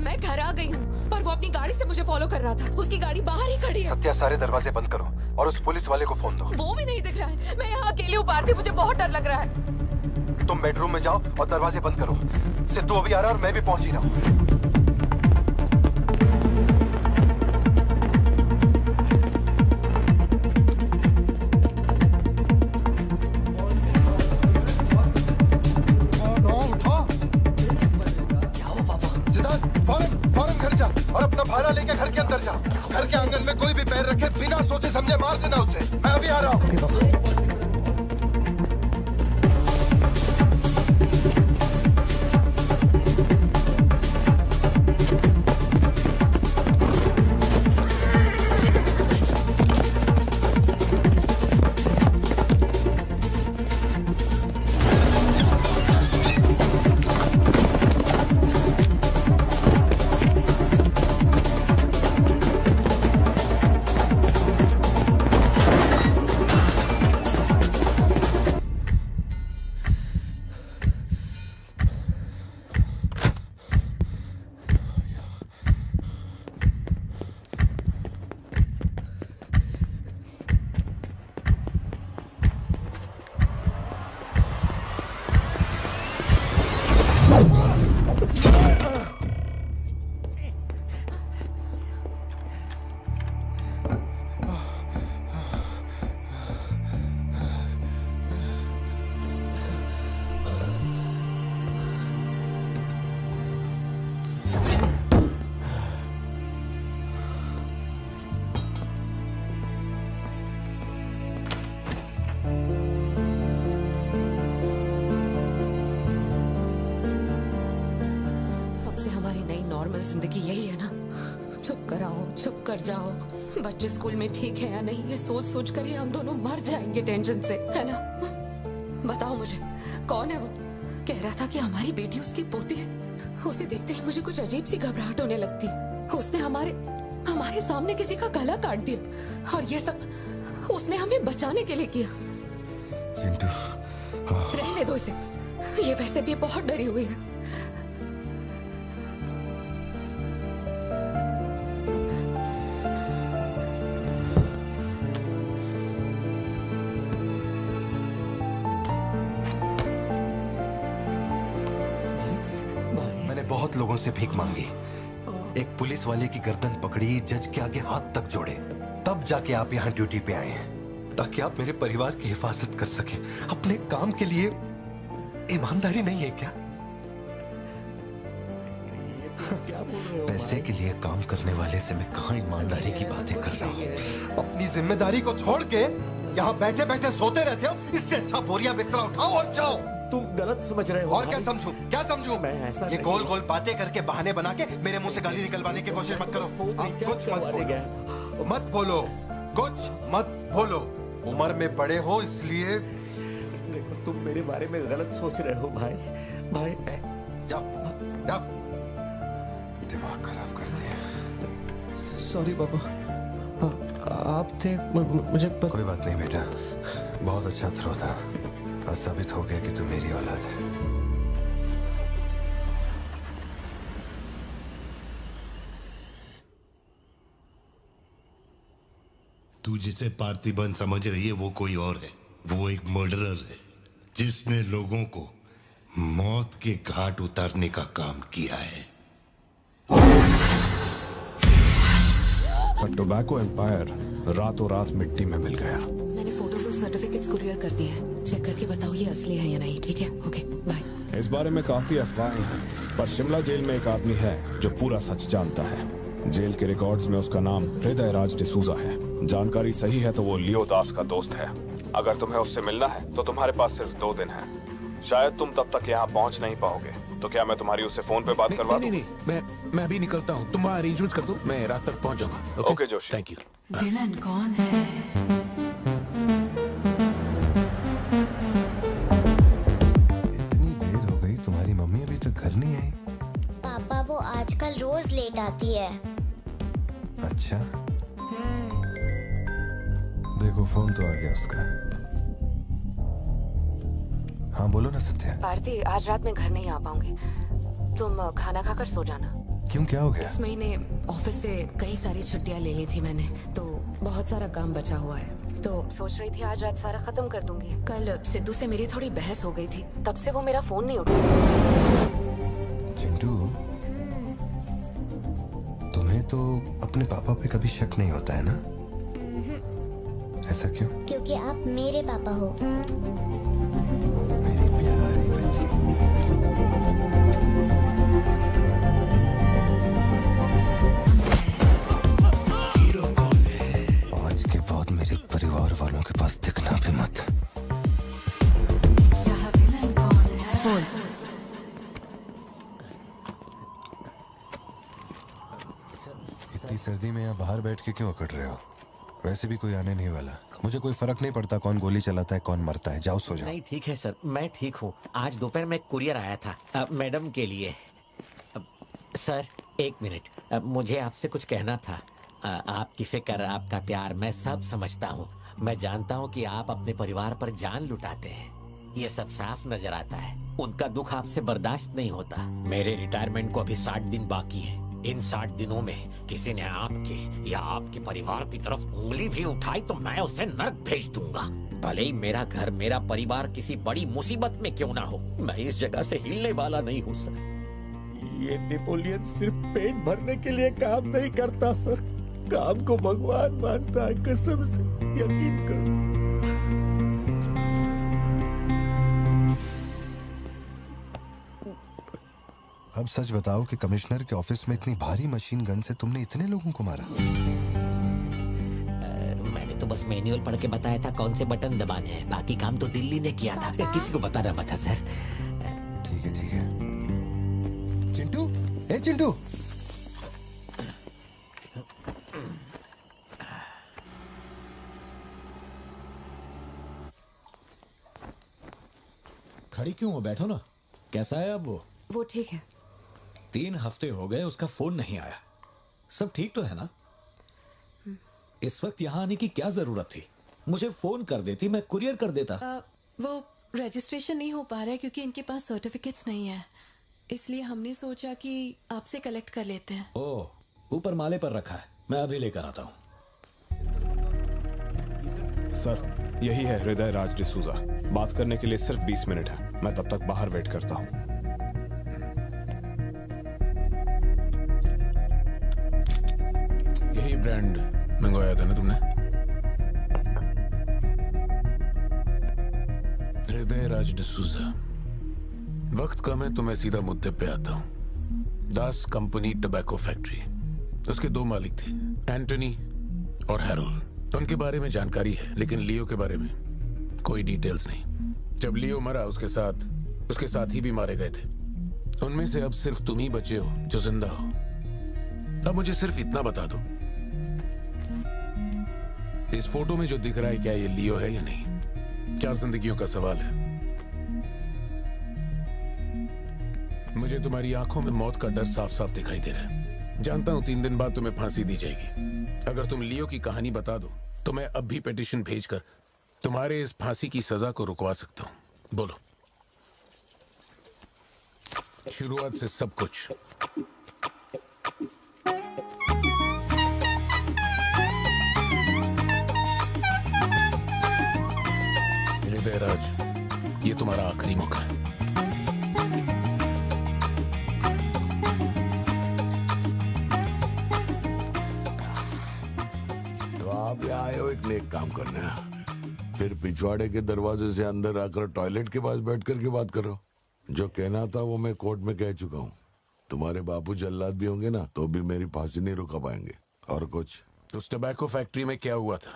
मैं घर आ गई हूँ, पर वो अपनी गाड़ी से मुझे फॉलो कर रहा था। उसकी गाड़ी बाहर ही खड़ी है।
सत्या, सारे दरवाजे बंद करो और उस पुलिस वाले को फोन दो।
वो भी नहीं दिख रहा है। मैं यहाँ अकेली हूँ पार्थी, मुझे बहुत डर लग रहा है।
तुम बेडरूम में जाओ और दरवाजे बंद करो। सिद्धू अभी आ रहा है और मैं भी पहुंच ही रहा हूँ। भाला लेके घर के अंदर जा। घर के आंगन में कोई भी पैर रखे बिना सोचे समझे मार देना उसे। मैं अभी आ रहा हूँ।
से हमारी नई नॉर्मल जिंदगी यही है ना? चुप कर आओ, चुप कर जाओ। बच्चे स्कूल में ठीक है या नहीं, ये सोच सोच कर ही हम दोनों मर जाएंगे टेंशन से, है ना? बताओ मुझे, कौन है वो? कह रहा था कि हमारी बेटी उसकी पोती है। उसे देखते ही मुझे कुछ अजीब सी घबराहट होने लगती है। उसने हमारे सामने किसी का गला काट दिया, और ये सब उसने हमें बचाने के लिए किया।
चिंटू,
रहने दो इसे, ये वैसे भी बहुत डरी हुई है।
मैंने बहुत लोगों से भीख मांगी, एक पुलिस वाले की गर्दन पकड़ी, जज के आगे हाथ तक जोड़े, तब जाके आप यहाँ ड्यूटी पे आए हैं, ताकि आप मेरे परिवार की हिफाजत कर सके। अपने काम के लिए ईमानदारी नहीं है क्या?
क्या बोल रहे हो?
पैसे के लिए काम करने वाले से मैं कहाँ ईमानदारी की बातें कर रहा हूँ? अपनी जिम्मेदारी को छोड़ के यहाँ बैठे बैठे सोते रहते हो। इससे अच्छा बोरिया बिस्तरा उठाओ और जाओ।
तुम गलत समझ रहे हो।
और क्या समझू? क्या समझू?
मैं ऐसा
ये गोल गोल बातें करके बहाने बना के मेरे मुंह से गाली निकलवाने की कोशिश मत करो। आप कुछ मत बोलो, मत बोलो, कुछ मत बोलो। उम्र में बड़े हो इसलिए।
देखो, तुम मेरे बारे में गलत सोच रहे हो भाई। भाई
जाओ, जाओ। दिमाग खराब कर दिया।
सॉरी पापा, आप थे, मुझे
कोई बात नहीं बेटा, बहुत अच्छा थ्रो था। आज साबित हो गया कि तू मेरी औलाद है।
तू जिसे पार्थिबन समझ रही है वो कोई और है। वो एक मर्डरर है जिसने लोगों को मौत के घाट उतारने का काम किया है।
टोबैको एम्पायर रातों रात मिट्टी में मिल गया।
मैंने फोटोज और सर्टिफिकेट्स कुरियर कर दिए हैं। चेक करके बताओ ये असली है या नहीं। ठीक है? Okay, bye.
इस बारे में काफी अफवाहें हैं, पर शिमला जेल में एक आदमी है जो पूरा सच जानता है। जेल के रिकॉर्ड्स में उसका नाम हृदय राज डिसूजा है। जानकारी सही है तो वो लियो दास का दोस्त है। अगर तुम्हें उससे मिलना है तो तुम्हारे पास सिर्फ 2 दिन है। शायद तुम तब तक यहाँ पहुँच नहीं पाओगे, तो क्या मैं तुम्हारी उससे फोन पे बात करवा दूं?
नहीं, मैं अभी निकलता हूँ। तुम वहाँ अरेंजमेंट्स कर दो, मैं रात तक पहुँच जाऊंगा।
Okay Joshi,
thank you.
Villain कौन है?
इतनी देर हो गई, तुम्हारी मम्मी अभी तक घर नहीं आई?
पापा वो आजकल रोज लेट आती है।
अच्छा, देखो फोन तो आ गया उसका। हाँ बोलो ना सत्या।
भारती, आज रात में घर नहीं आ पाऊंगी। तुम खाना खाकर सो जाना।
क्यों, क्या हो गया?
इस महीने ऑफिस से कई सारी छुट्टियां ले ली थी मैंने, तो बहुत सारा काम बचा हुआ है। तो सोच रही थी आज रात सारा खत्म कर दूंगी। कल सिद्धू से मेरी थोड़ी बहस हो गई थी, तब से वो मेरा फोन नहीं उठा।
चिंटू, तुम्हें तो अपने पापा पे कभी शक नहीं होता है ना? ऐसा क्यों?
क्योंकि आप मेरे पापा हो।
मेरी प्यारी बच्ची। आज के बाद मेरे परिवार वालों के पास दिखना भी मत। इतनी सर्दी में यहाँ बाहर बैठ के क्यों अकड़ रहे हो? वैसे भी कोई आने नहीं वाला। मुझे कोई फर्क नहीं पड़ता कौन गोली चलाता है कौन मरता है। जाओ सो जाओ।
नहीं ठीक है सर, मैं ठीक हूँ। आज दोपहर में कुरियर आया था मैडम के लिए। सर 1 मिनट, मुझे आपसे कुछ कहना था। आपकी फिक्र, आपका प्यार मैं सब समझता हूँ। मैं जानता हूँ कि आप अपने परिवार पर जान लुटाते हैं, ये सब साफ नजर आता है। उनका दुख आपसे बर्दाश्त नहीं होता। मेरे रिटायरमेंट को अभी 60 दिन बाकी है। इन 60 दिनों में किसी ने आपके या आपके परिवार की तरफ उंगली भी उठाई तो मैं उसे नर्क भेज दूंगा। भले ही मेरा घर, मेरा परिवार किसी बड़ी मुसीबत में क्यों ना हो, मैं इस जगह से हिलने वाला नहीं हूँ सर।
ये नेपोलियन सिर्फ पेट भरने के लिए काम नहीं करता सर, काम को भगवान मानता है। कसम से यकीन करो।
अब सच बताओ कि कमिश्नर के ऑफिस में इतनी भारी मशीन गन से तुमने इतने लोगों को मारा?
मैंने तो बस मैनुअल पढ़ के बताया था कौन से बटन दबाने हैं, बाकी काम तो दिल्ली ने किया था। किसी को बताना मत था सर।
ठीक है ठीक है। चिंटू ए चिंटू,
खड़ी क्यों हो? बैठो ना। कैसा है अब
वो ठीक है।
3 हफ्ते हो गए, उसका फोन नहीं आया। सब ठीक तो है ना? इस वक्त यहाँ आने की क्या जरूरत थी? मुझे फोन कर देती, मैं कुरियर कर देता।
वो रजिस्ट्रेशन नहीं हो पा रहा है क्योंकि इनके पास सर्टिफिकेट्स नहीं है, इसलिए हमने सोचा कि आपसे कलेक्ट कर लेते हैं।
ओह, ऊपर माले पर रखा है, मैं अभी लेकर आता हूँ।
सर, यही है हृदय राज डिसूजा। बात करने के लिए सिर्फ 20 मिनट है। मैं तब तक बाहर वेट करता हूँ।
यही ब्रांड मंगवाया था ना तुमने? हृदय राज डिसूजा। वक्त कम है तो मैं सीधा मुद्दे पे आता हूँ। दास कंपनी टबैको फैक्ट्री, उसके 2 मालिक थे, एंटनी और हैरोल्ड। उनके बारे में जानकारी है, लेकिन लियो के बारे में कोई डिटेल्स नहीं। जब लियो मरा, उसके साथी भी मारे गए थे। उनमें से अब सिर्फ तुम ही बचे हो जो जिंदा हो। अब मुझे सिर्फ इतना बता दो, इस फोटो में जो दिख रहा है, क्या ये लियो है या नहीं? 4 जिंदगियों का सवाल है। मुझे तुम्हारी आंखों में मौत का डर साफ साफ दिखाई दे रहा है। जानता हूं 3 दिन बाद तुम्हें फांसी दी जाएगी। अगर तुम लियो की कहानी बता दो तो मैं अब भी पिटीशन भेजकर तुम्हारे इस फांसी की सजा को रुकवा सकता हूं। बोलो। शुरुआत से सब कुछ। हृदय राज, ये तुम्हारा आखिरी मौका है।
तो आप यहाँ आए हो एक नेक काम करने, फिर पिछवाड़े के दरवाजे से अंदर आकर टॉयलेट के पास बैठ कर के बात करो। जो कहना था वो मैं कोर्ट में कह चुका हूँ। तुम्हारे बापू जल्लाद भी होंगे ना तो भी मेरी फांसी नहीं रुका पाएंगे। और कुछ?
उस टबैको फैक्ट्री में क्या हुआ था?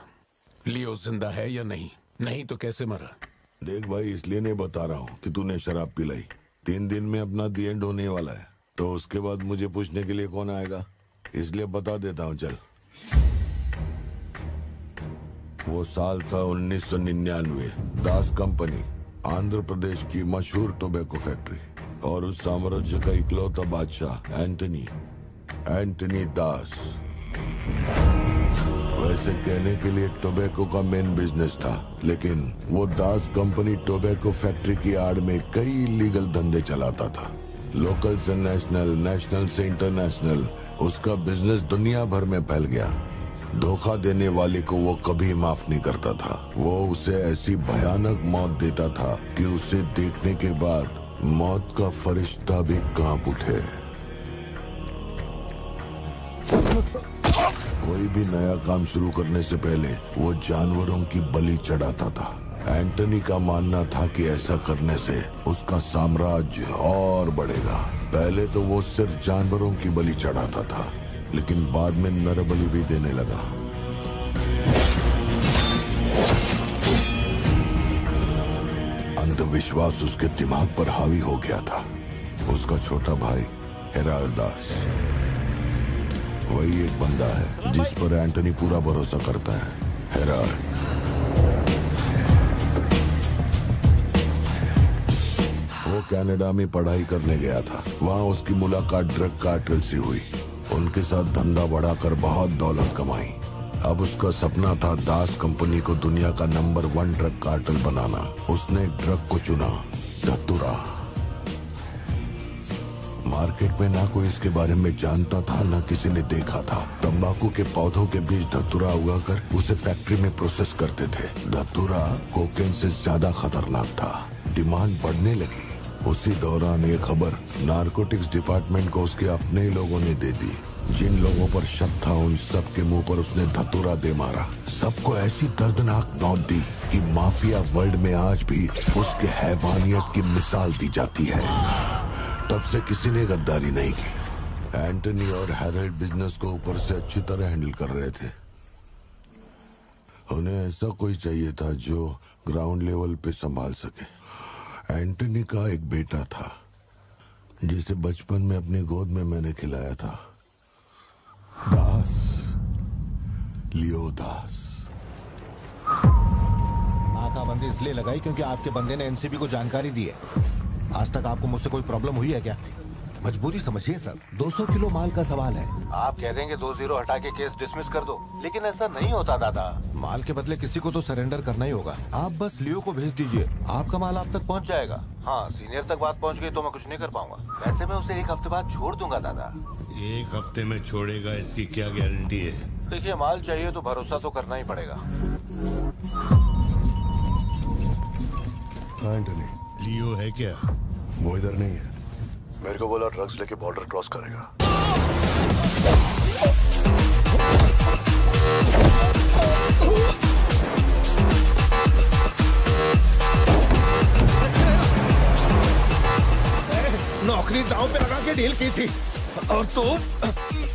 लियो जिंदा है या नहीं? नहीं तो कैसे मरा?
देख भाई, इसलिए नहीं बता रहा हूँ कि तूने शराब पिलाई। 3 दिन में अपना दी एंड होने वाला है, तो उसके बाद मुझे पूछने के लिए कौन आएगा? इसलिए बता देता हूँ, चल। वो साल था 1999। दास कंपनी, आंध्र प्रदेश की मशहूर टोबैको फैक्ट्री, और उस साम्राज्य का इकलौता बादशाह एंटनी दास। वैसे कहने के लिए टोबैको का मेन बिजनेस था, लेकिन वो दास कंपनी टोबैको फैक्ट्री की आड़ में कई इलीगल धंधे चलाता था। लोकल से नेशनल, नेशनल से इंटरनेशनल, उसका बिजनेस दुनिया भर में फैल गया। धोखा देने वाले को वो कभी माफ नहीं करता था। वो उसे ऐसी भयानक मौत देता था कि उसे देखने के बाद मौत का फरिश्ता भी कांप उठे। कोई भी नया काम शुरू करने से पहले वो जानवरों की बलि चढ़ाता था। एंटनी का मानना था कि ऐसा करने से उसका साम्राज्य और बढ़ेगा। पहले तो वो सिर्फ जानवरों की बलि चढ़ाता था, लेकिन बाद में नर बलि भी देने लगा। अंधविश्वास उसके दिमाग पर हावी हो गया था। उसका छोटा भाई हेराल्ड दास, वही एक बंदा है जिस पर एंटनी पूरा भरोसा करता है। हेराल्ड वो कनाडा में पढ़ाई करने गया था। वहाँ उसकी मुलाकात ड्रग कार्टेल से हुई। उनके साथ धंधा बढ़ाकर बहुत दौलत कमाई। अब उसका सपना था दास कंपनी को दुनिया का नंबर 1 ड्रग कार्टेल बनाना। उसने एक ड्रग को चुना, धतूरा। मार्केट में ना कोई इसके बारे में जानता था, ना किसी ने देखा था। तंबाकू के पौधों के बीच धतूरा उगाकर उसे फैक्ट्री में प्रोसेस करते थे। धतूरा कोकेन से ज्यादा खतरनाक था। डिमांड बढ़ने लगी। उसी दौरान ये खबर नारकोटिक्स डिपार्टमेंट को उसके अपने ही लोगों ने दे दी। जिन लोगों पर शक था उन सब के मुंह पर उसने धतूरा दे मारा। सबको ऐसी दर्दनाक मौत दी कि माफिया वर्ल्ड में आज भी उसके हैवानियत की मिसाल दी जाती है। तब से किसी ने गद्दारी नहीं की। एंटनी और हैरोल्ड बिजनेस को ऊपर से अच्छी तरह हैंडल कर रहे थे। उन्हें ऐसा कोई चाहिए था जो ग्राउंड लेवल पे संभाल सके। एंटनी का एक बेटा था,
जिसे बचपन में अपनी गोद में मैंने खिलाया था। दास, लियो दास।
नाकाबंदी इसलिए लगाई क्योंकि आपके बंदे ने एनसीबी को जानकारी दी है। आज तक आपको मुझसे कोई प्रॉब्लम हुई है क्या? मजबूरी समझिए सर, 200 किलो माल का सवाल है। आप कह देंगे 2-0 हटा के केस डिसमिस कर दो, लेकिन ऐसा नहीं होता दादा। माल के बदले किसी को तो सरेंडर करना ही होगा। आप बस लियो को भेज दीजिए, आपका माल आप तक पहुंच जाएगा। हाँ, सीनियर तक बात पहुंच गई तो मैं कुछ नहीं कर पाऊंगा। वैसे मैं उसे 1 हफ्ते बाद छोड़ दूंगा दादा।
1 हफ्ते में छोड़ेगा, इसकी क्या गारंटी है?
देखिए, माल चाहिए तो भरोसा तो करना ही पड़ेगा।
एंटनी,
लियो है क्या?
वो इधर नहीं है। मेरे को बोला ड्रग्स लेके बॉर्डर क्रॉस करेगा।
नौकरी दांव पे लगा के डील की थी और तू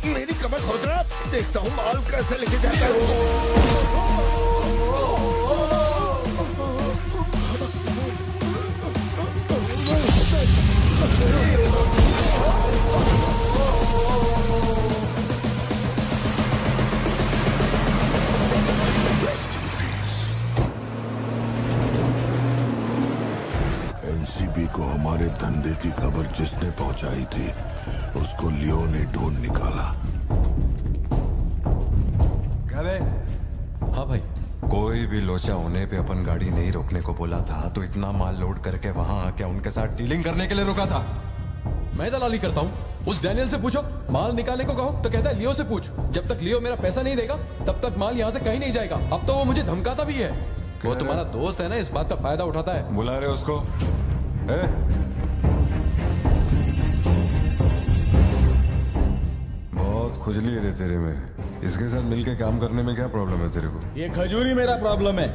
मेरी कमर खोद रहा। देखता हूँ माल कैसे लेके जाता है।
एनसीबी को हमारे धंधे की खबर जिसने पहुंचाई थी उसको लियो ने ढूंढ निकाला।
क्या बे?
हाँ भाई।
कोई भी लोचा होने पे अपन गाड़ी नहीं रोकने को बोला था तो इतना माल लोड करके वहां आके उनके साथ डीलिंग करने के लिए रुका था।
मैं दलाली करता हूँ? उस डैनियल से पूछो। माल निकालने को कहो तो कहता है लियो से पूछ। जब तक लियो मेरा पैसा नहीं देगा तब तक माल यहाँ से कहीं नहीं जाएगा। अब तो वो मुझे धमकाता भी है। वो तुम्हारा दोस्त है ना, इस बात का फायदा उठाता है।
बुला रहे उसको? बहुत खुजली है रे तेरे में। इसके साथ मिलके काम करने में क्या प्रॉब्लम है तेरे को?
ये खजूरी मेरा प्रॉब्लम है।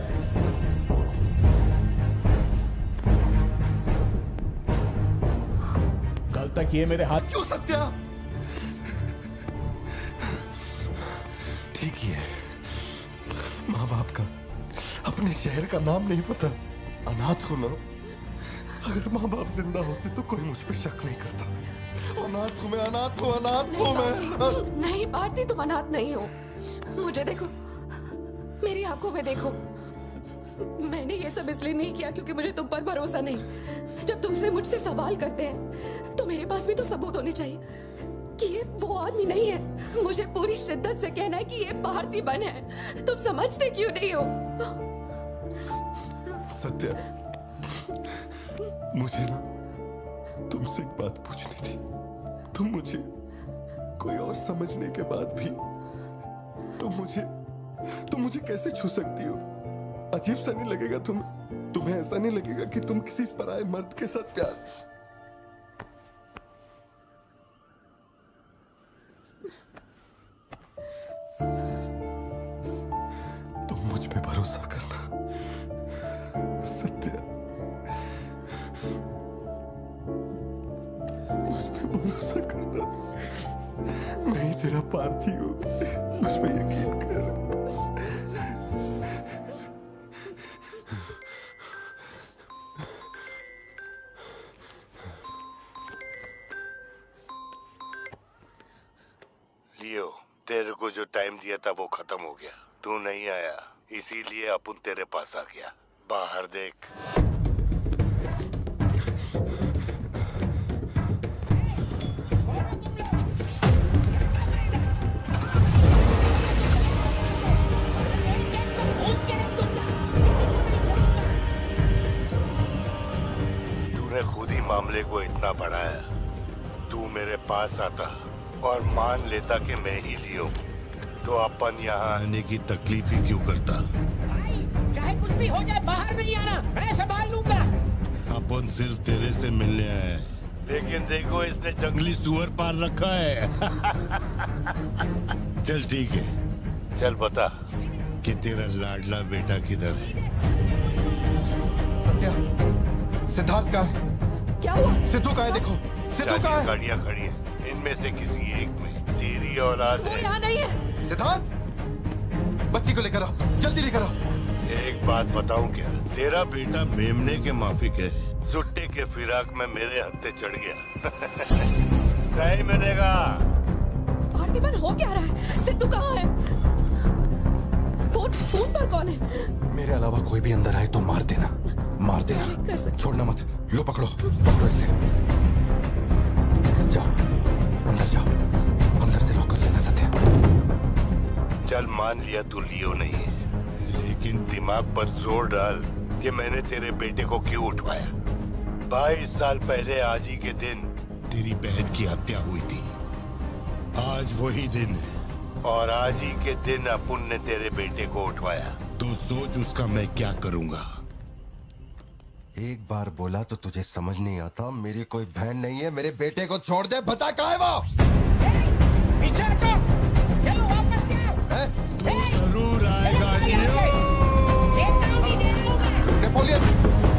कल तक ये मेरे हाथ
क्यों सत्या? ठीक ही है, माँ बाप का अपने शहर का नाम नहीं पता, अनाथ हो ना। अगर माँ बाप जिंदा होते तो कोई मुझ पे शक नहीं करता। अनाथ हूँ मैं, अनाथ हूँ, अनाथ हूँ मैं।
नहीं भारती, तुम अनाथ नहीं हो। मुझे देखो, मेरी आंखों में देखो। मैंने ये सब इसलिए नहीं किया क्योंकि मुझे तुम पर भरोसा नहीं। जब दूसरे मुझसे सवाल करते हैं तो मेरे पास भी तो सबूत होने चाहिए कि ये वो आदमी नहीं है। मुझे पूरी शिद्दत से कहना है कि ये भारती बन है। तुम समझते क्यों नहीं हो?
सत्या, मुझे ना तुमसे एक बात पूछनी थी। तुम मुझे कोई और समझने के बाद भी तुम मुझे कैसे छू सकती हो? अजीब सा नहीं लगेगा तुम्हें ऐसा नहीं लगेगा कि तुम किसी पराये मर्द के साथ प्यार? तुम मुझ पे भरोसा करना सत्या, मुझ पे भरोसा करना। मैं ही तेरा पार्थी हूँ, मुझ पे यकीन कर।
लियो, तेरे को जो टाइम दिया था वो खत्म हो गया। तू नहीं आया, इसीलिए अपन तेरे पास आ गया। बाहर देख। तूने खुद ही मामले को इतना बढ़ाया। तू मेरे पास आता और मान लेता कि मैं ही लियो, तो अपन यहाँ आने की तकलीफ ही क्यों करता?
चाहे कुछ भी हो जाए, बाहर नहीं आना, मैं संभाल लूंगा।
अपन सिर्फ तेरे से मिलने आए हैं, लेकिन देखो इसने जंगली सुअर पाल रखा है। चल ठीक है, चल बता कि तेरा लाडला बेटा किधर है?
सत्या, सिद्धार्थ कहाँ है?
क्या हुआ?
सिद्धू कहाँ है? देखो, सिद्धू कहाँ है?
गाड़ियाँ खड़ी हैं, इनमें से किसी एक में तेरी औलाद
वो यहाँ नहीं है।
सिद्धार्थ, बच्ची को लेकर आओ, जल्दी लेकर आओ।
एक बात बताऊं क्या? तेरा बेटा मेमने के माफिक है। सुट्टे के फिराक में मेरे हत्थे चढ़ गया। नहीं मिलेगा।
पार्थिबन हो क्या रहा है? सिद्धू कहाँ है? फोन पर कौन है?
मेरे अलावा कोई भी अंदर आए तो मार देना, मार देना। छोड़ना मत। लो पकड़ो, पकड़ो इसे। जाओ अंदर जाओ, अंदर से लॉक कर लेना सत्या।
चल मान लिया तू लियो नहीं है, लेकिन दिमाग पर जोर डाल कि मैंने तेरे बेटे को क्यों उठवाया। 22 साल पहले आज ही के दिन तेरी बहन की हत्या हुई थी। आज वही दिन है और आज ही के दिन अपुन ने तेरे बेटे को उठवाया। तो सोच उसका मैं क्या करूंगा।
एक बार बोला तो तुझे समझ नहीं आता। मेरी कोई बहन नहीं है, मेरे बेटे को छोड़ दे। बता कहाँ है वो?
पीछे हटो, चलो वापस जाओ।
तू जरूर आएगा
नेपोलियन,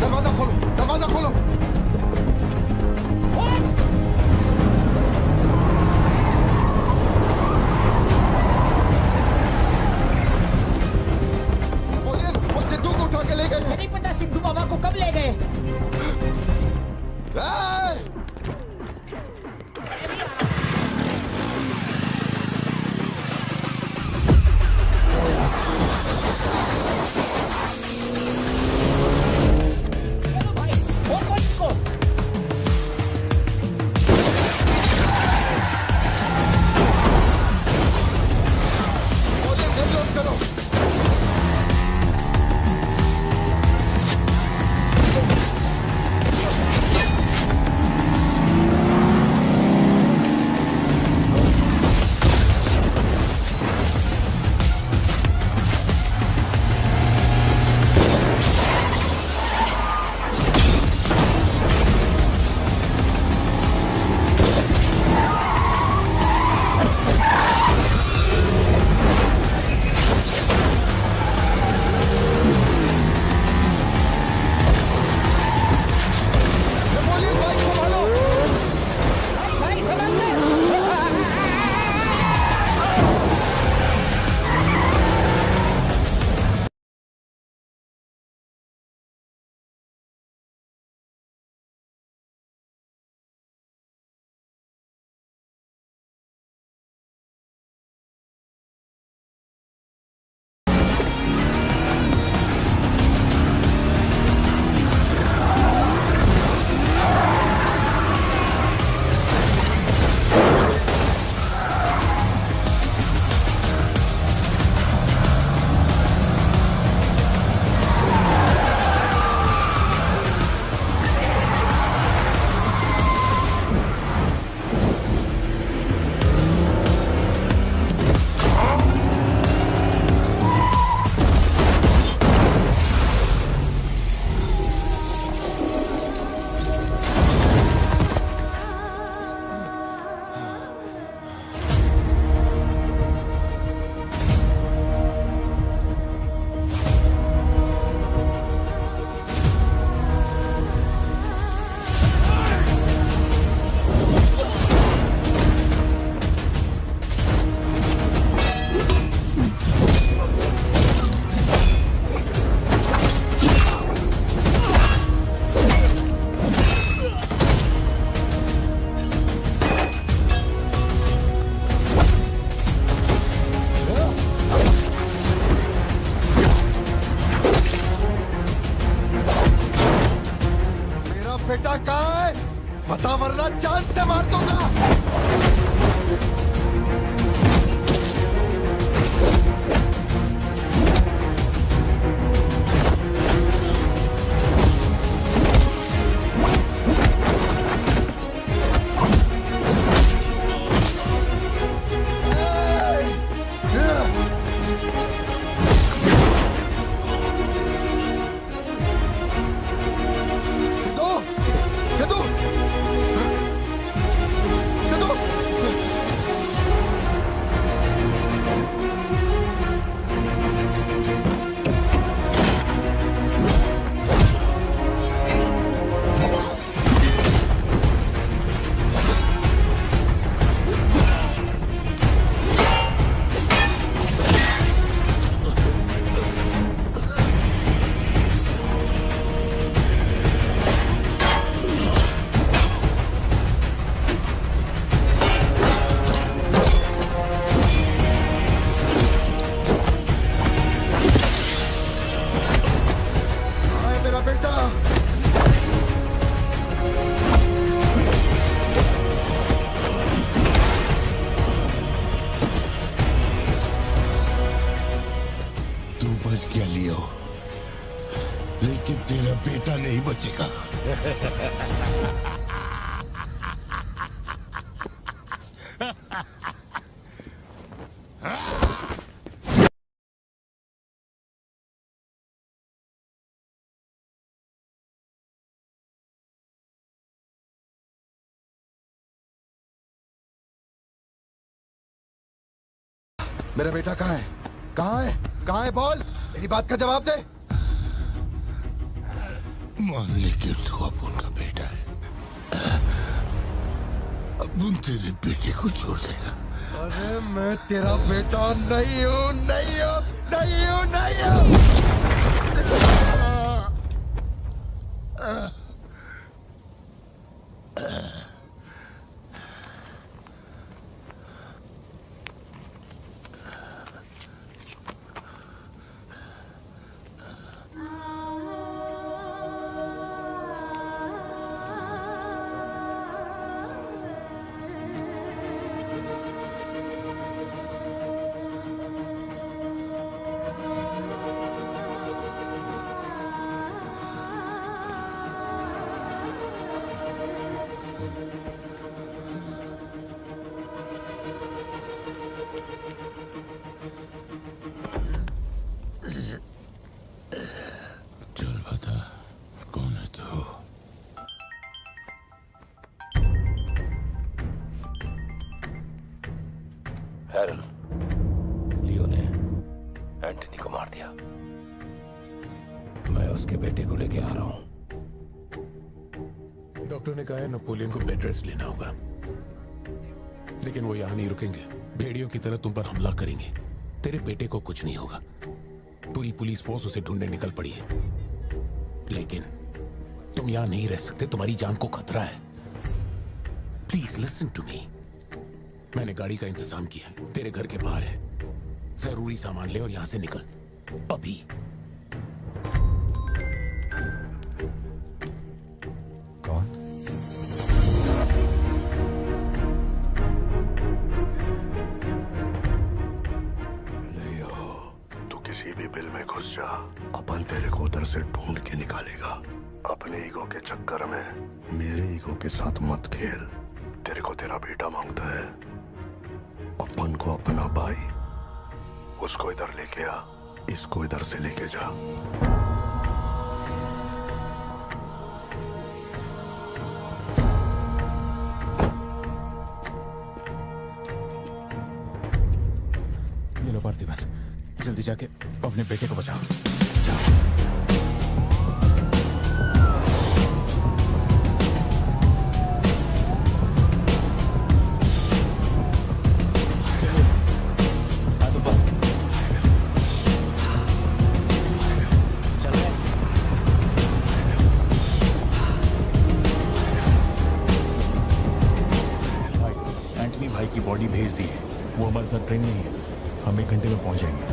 दरवाजा खोलो, दरवाजा खोलो। नेपोलियन, वो सिद्धू को उठा के ले गए।
नहीं पता सिद्धू बाबा को कब ले गए।
बेटा नहीं बचेगा।
मेरा बेटा कहाँ है? कहाँ है? कहाँ है? बोल, मेरी बात का जवाब दे।
मान ले कि तू अब उनका बेटा है, अब उन तेरे बेटे को छोड़ देगा।
अरे मैं तेरा बेटा नहीं हूँ, नहीं हूँ, नहीं हूँ, नहीं हूँ।
चल बता, कौन है तू?
हैरल, लियो ने एंटनी को मार दिया। मैं उसके बेटे को लेके आ रहा हूं।
डॉक्टर ने कहा है नेपोलियन को बेड रेस्ट लेना होगा, लेकिन वो यहां नहीं रुकेंगे। भेड़ियों की तरह तुम पर हमला करेंगे। तेरे बेटे को कुछ नहीं होगा। पूरी पुलिस फोर्स उसे ढूंढने निकल पड़ी है, लेकिन तुम यहां नहीं रह सकते। तुम्हारी जान को खतरा है। Please listen to me. मैंने गाड़ी का इंतजाम किया है, तेरे घर के बाहर है। जरूरी सामान ले और यहां से निकल अभी।
किसी भी बिल में घुस जा, अपन तेरे को उधर से ढूंढ के निकालेगा। अपने ईगो के चक्कर में मेरे ईगो के साथ मत खेल। तेरे को तेरा बेटा मांगता है, अपन को अपना भाई। उसको इधर लेके आ, इसको इधर से लेके जा।
ये लो पार्थिवन, जल्दी जाके अपने बेटे को बचाओ। एंटनी भाई की बॉडी भेज दी है। वो हमारे साथ ट्रेन नहीं है। हम 1 घंटे में पहुंच जाएंगे।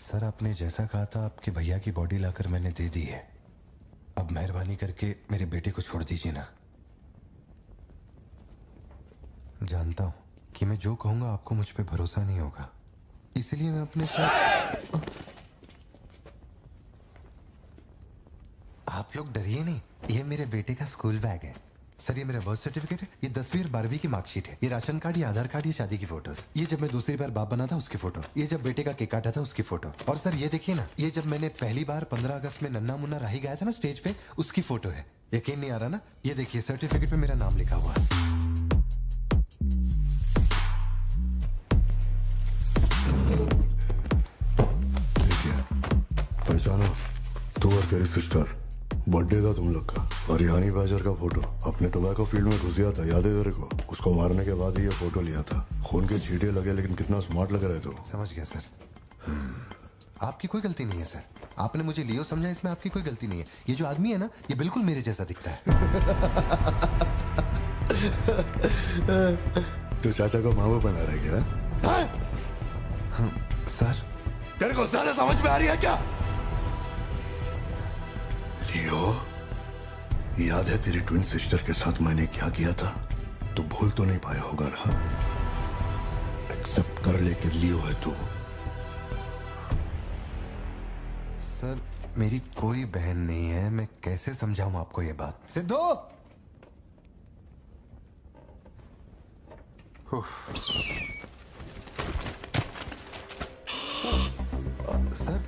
सर, आपने जैसा कहा था आपके भैया की बॉडी लाकर मैंने दे दी है। अब मेहरबानी करके मेरे बेटे को छोड़ दीजिए ना। जानता हूं कि मैं जो कहूंगा आपको मुझ पे भरोसा नहीं होगा, इसलिए मैं अपने साथ। आप लोग डरिए नहीं, ये मेरे बेटे का स्कूल बैग है। सर, ये मेरा बर्थ सर्टिफिकेट है, ये 10वीं और 12वीं की मार्कशीट है, ये राशन कार्ड, ये आधार कार्ड, ये शादी की फोटोज, ये जब मैं दूसरी बार बाप बना था उसकी फोटो, ये जब बेटे का केक काटा था उसकी फोटो, और सर ये देखिए ना, ये जब मैंने पहली बार 15 अगस्त में नन्ना मुन्ना राही गाया था ना स्टेज पे, उसकी फोटो है। यकीन नहीं आ रहा ना? ये देखिए सर्टिफिकेट पे मेरा नाम लिखा हुआ है।
पहचानो, तू और तेरी सिस्टर, बर्थडे था तुम लोग का, और ये हनी बैजर का फोटो अपने टोबैको फील्ड में घुस गया था, याद है तेरे को? उसको मारने के बाद ही ये फोटो लिया था। खून के छींटे लगे लेकिन कितना स्मार्ट लग रहे थे।
समझ गया सर। आपकी कोई गलती नहीं है सर। आपने मुझे लियो समझा, इसमें आपकी कोई गलती नहीं है। ये जो आदमी है ना, ये बिल्कुल मेरे जैसा दिखता है।
तो चाचा को माँ बाप बना रहे क्या?
सर
तेरे को ज्यादा समझ में आ रही है क्या? लियो, याद है तेरी ट्विन सिस्टर के साथ मैंने क्या किया था? तू भूल तो नहीं पाया होगा ना? एक्सेप्ट कर ले कि लियो है तू।
सर मेरी कोई बहन नहीं है, मैं कैसे समझाऊं आपको ये बात? सिद्धू! सर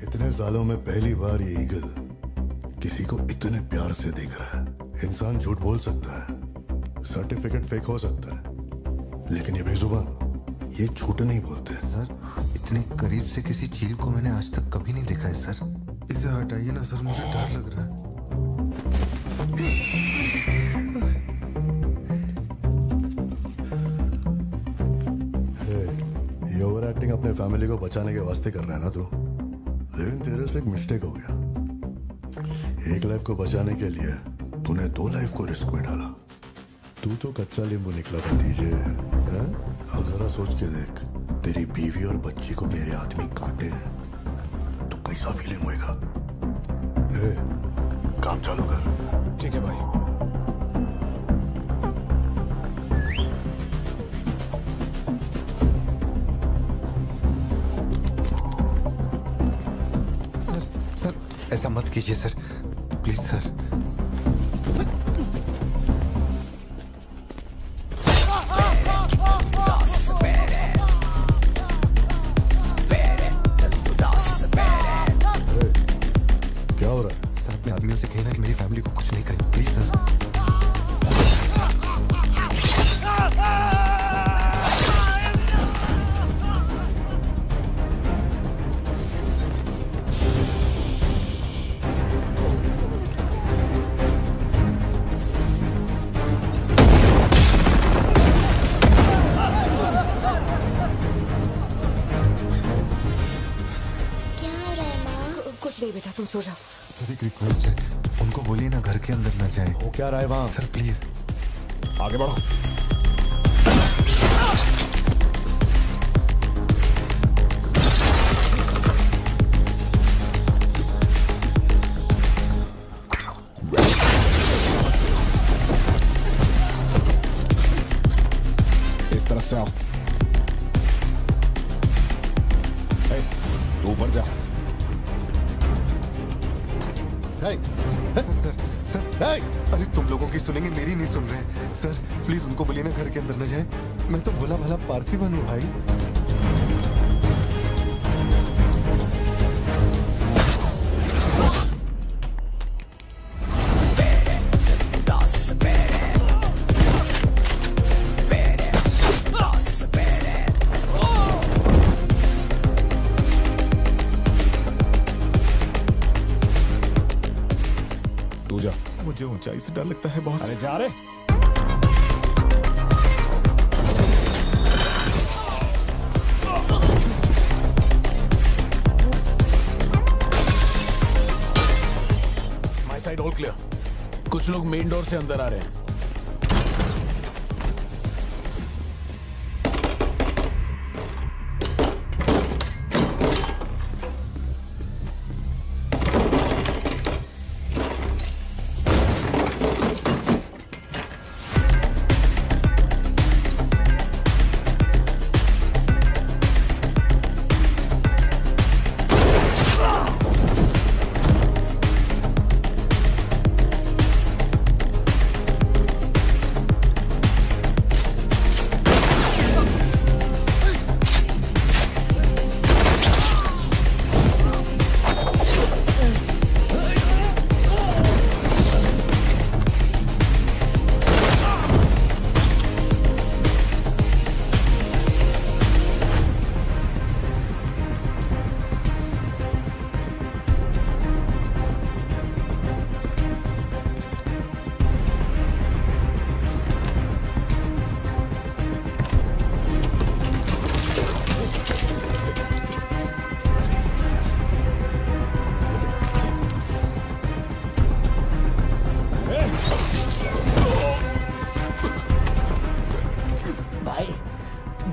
इतने सालों में पहली बार ये ईगल किसी को इतने प्यार से देख रहा है। इंसान झूठ बोल सकता है, सर्टिफिकेट फेक हो सकता है, लेकिन ये बेजुबान, ये झूठ नहीं बोलते।
सर इतने करीब से किसी चील को मैंने आज तक कभी नहीं देखा है सर। इसे हटाइए ना सर, मुझे डर लग रहा है।
ये ओवर एक्टिंग अपने फैमिली को बचाने के वास्ते कर रहा है ना तू, लेकिन तेरे से एक मिस्टेक हो गया। एक लाइफ को बचाने के लिए तूने 2 लाइफ को रिस्क में डाला। तू तो कच्चा नींबू निकला भतीजे। अब जरा सोच के देख, तेरी बीवी और बच्ची को मेरे आदमी काटे तो कैसा फीलिंग होएगा? काम चालू कर।
ठीक है भाई।
सर ऐसा मत कीजिए सर, प्लीज सर।
क्या हो रहा है?
सर अपने आदमियों से कहना कि मेरी फैमिली को कुछ नहीं करें, प्लीज सर।
कुछ नहीं बेटा, तुम सो जाओ।
सर एक रिक्वेस्ट है, उनको बोलिए ना घर के अंदर ना जाए।
हो क्या रहा है वहां?
सर प्लीज
आगे बढ़ो। इस तरफ से आओ। तू ऊपर जा।
सर सर सर अरे तुम लोगों की सुनेंगे, मेरी नहीं सुन रहे। सर प्लीज उनको बोलिए ना घर के अंदर न जाए। मैं तो भोला भाला पार्थिवन हूँ भाई।
मुझे ऊंचाई से डर लगता है बहुत। अरे जा रे।
My side all clear. कुछ लोग मेन डोर से अंदर आ रहे हैं।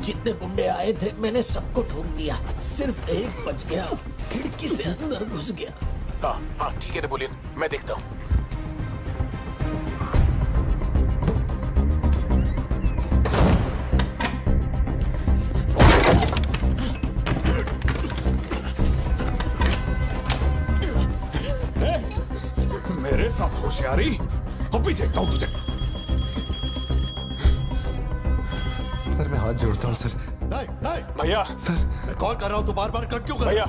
जितने गुंडे आए थे मैंने सबको ठोक दिया, सिर्फ एक बच गया, खिड़की से अंदर घुस गया।
हाँ हाँ ठीक है नेपोलियन, मैं देखता हूँ।
मेरे साथ होशियारी, अभी देखता हूँ तुझे।
सर मैं हाथ जोड़ता हूँ सर।
भैया
सर मैं कॉल कर रहा हूँ, तो बार बार कट क्यों कर
भैया,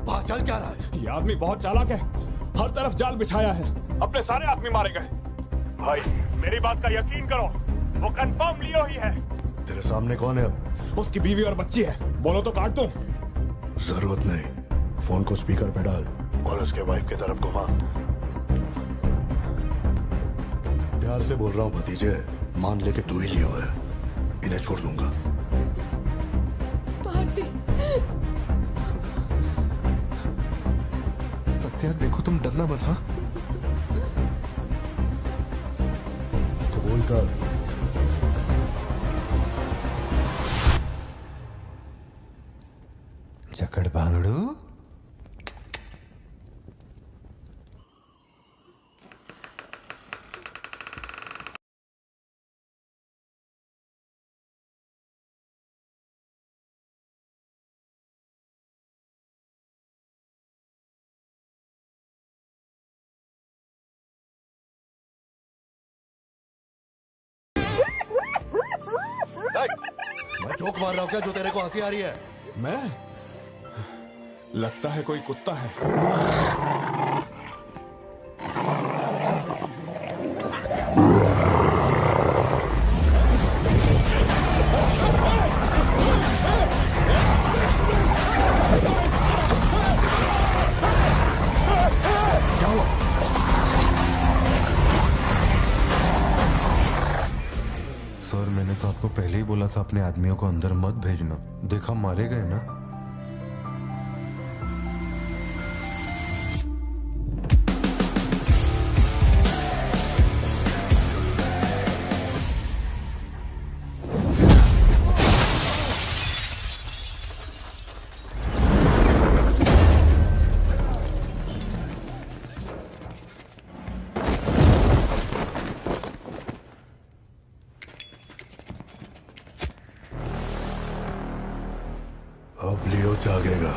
वहाँ चल क्या रहा है?
ये आदमी बहुत चालाक है, हर तरफ जाल बिछाया है, अपने सारे आदमी मारे गए। भाई मेरी बात का यकीन करो, वो कंफर्म लियो ही है।
तेरे सामने कौन है अब?
उसकी बीवी और बच्ची है, बोलो तो काट दूं।
जरूरत नहीं, फोन को स्पीकर पे डाल और उसके वाइफ की तरफ घुमा। प्यार से बोल रहा हूँ भतीजे, मान ले कि तू ही लियो है, इन्हें छोड़ दूंगा।
भारती,
सत्या देखो तुम डरना मत। हाँ तो बोल कर।
जकड़ बांगड़ू।
मैं जोक मार रहा हूँ क्या जो तेरे को हंसी आ रही है?
मैं? लगता है कोई कुत्ता है।
सर मैंने तो आपको पहले ही बोला था अपने आदमियों को अंदर मत भेजना, देखा मारे गए ना।
अब लियो जागेगा।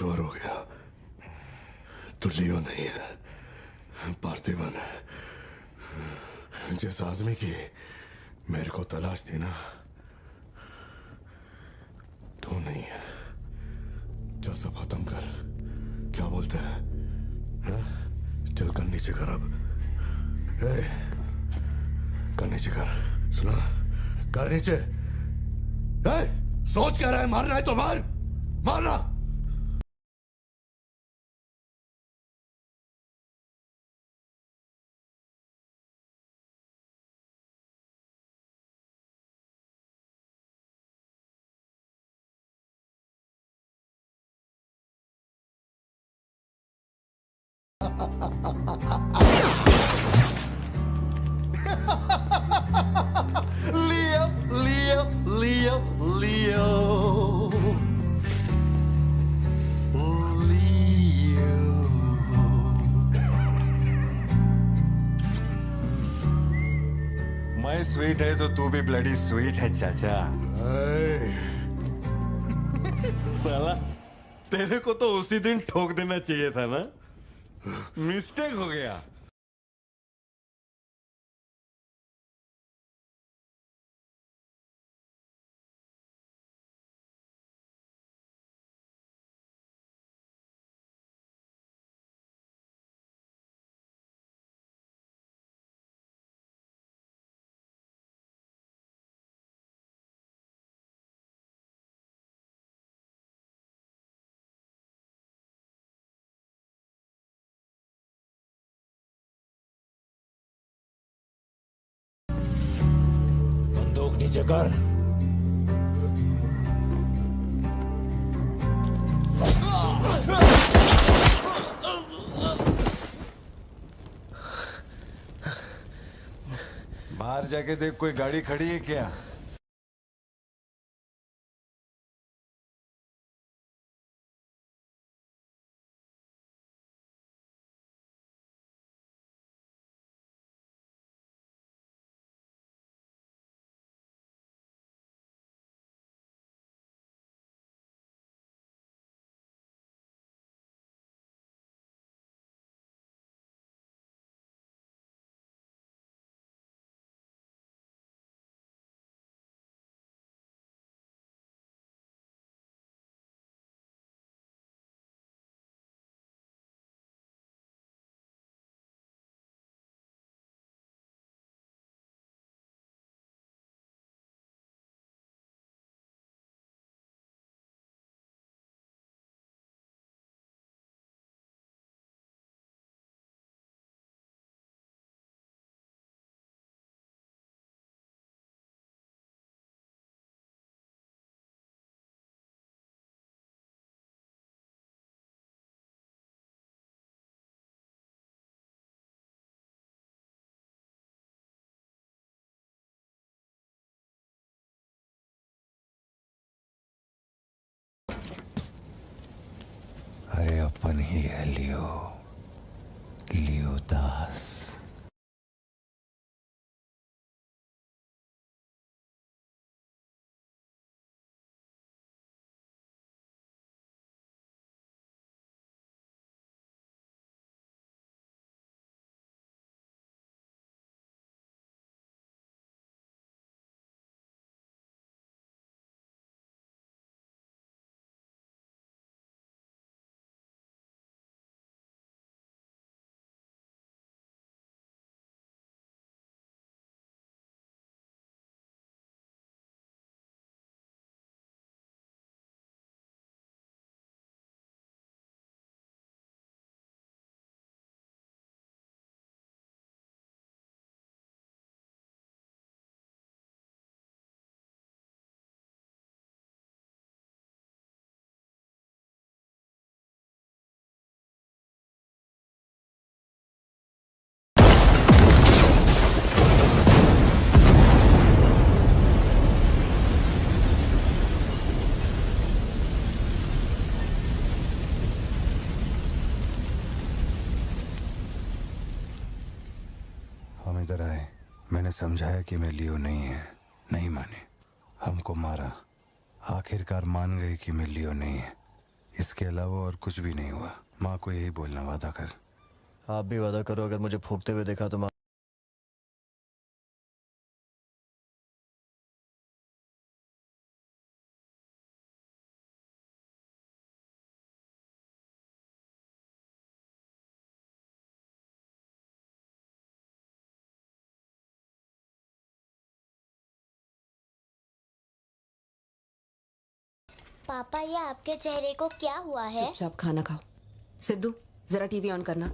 कसूर हो गया। तू लियो नहीं है, पार्थिवन है। जिस आदमी की मेरे को तलाश थी ना, तू नहीं है। चल सब खत्म कर। क्या बोलते हैं? हाँ? चल कर नीचे कर अब। कर नीचे कर। सुना? कर नीचे। सोच क्या रहा है? मारना है तो मार, मारना।
Leo, Leo, Leo, Leo. मैं स्वीट है तो तू भी ब्लडी स्वीट है चाचा। साला तेरे को तो उसी दिन ठोक देना चाहिए था ना, मिस्टेक हो गया।
बंदूक नीचे कर।
बाहर जाके देख, कोई गाड़ी खड़ी है क्या? अरे अपन ही है लियो, लियो दास। हम इधर आए, मैंने समझाया कि मैं लियो नहीं है, नहीं माने, हमको मारा। आखिरकार मान गए कि मैं लियो नहीं है। इसके अलावा और कुछ भी नहीं हुआ। माँ को यही बोलना, वादा कर।
आप भी वादा करो, अगर मुझे फूकते हुए देखा तो माँ।
पापा, ये आपके चेहरे को क्या हुआ है?
चुपचाप खाना खाओ। सिद्धू, जरा टीवी ऑन करना।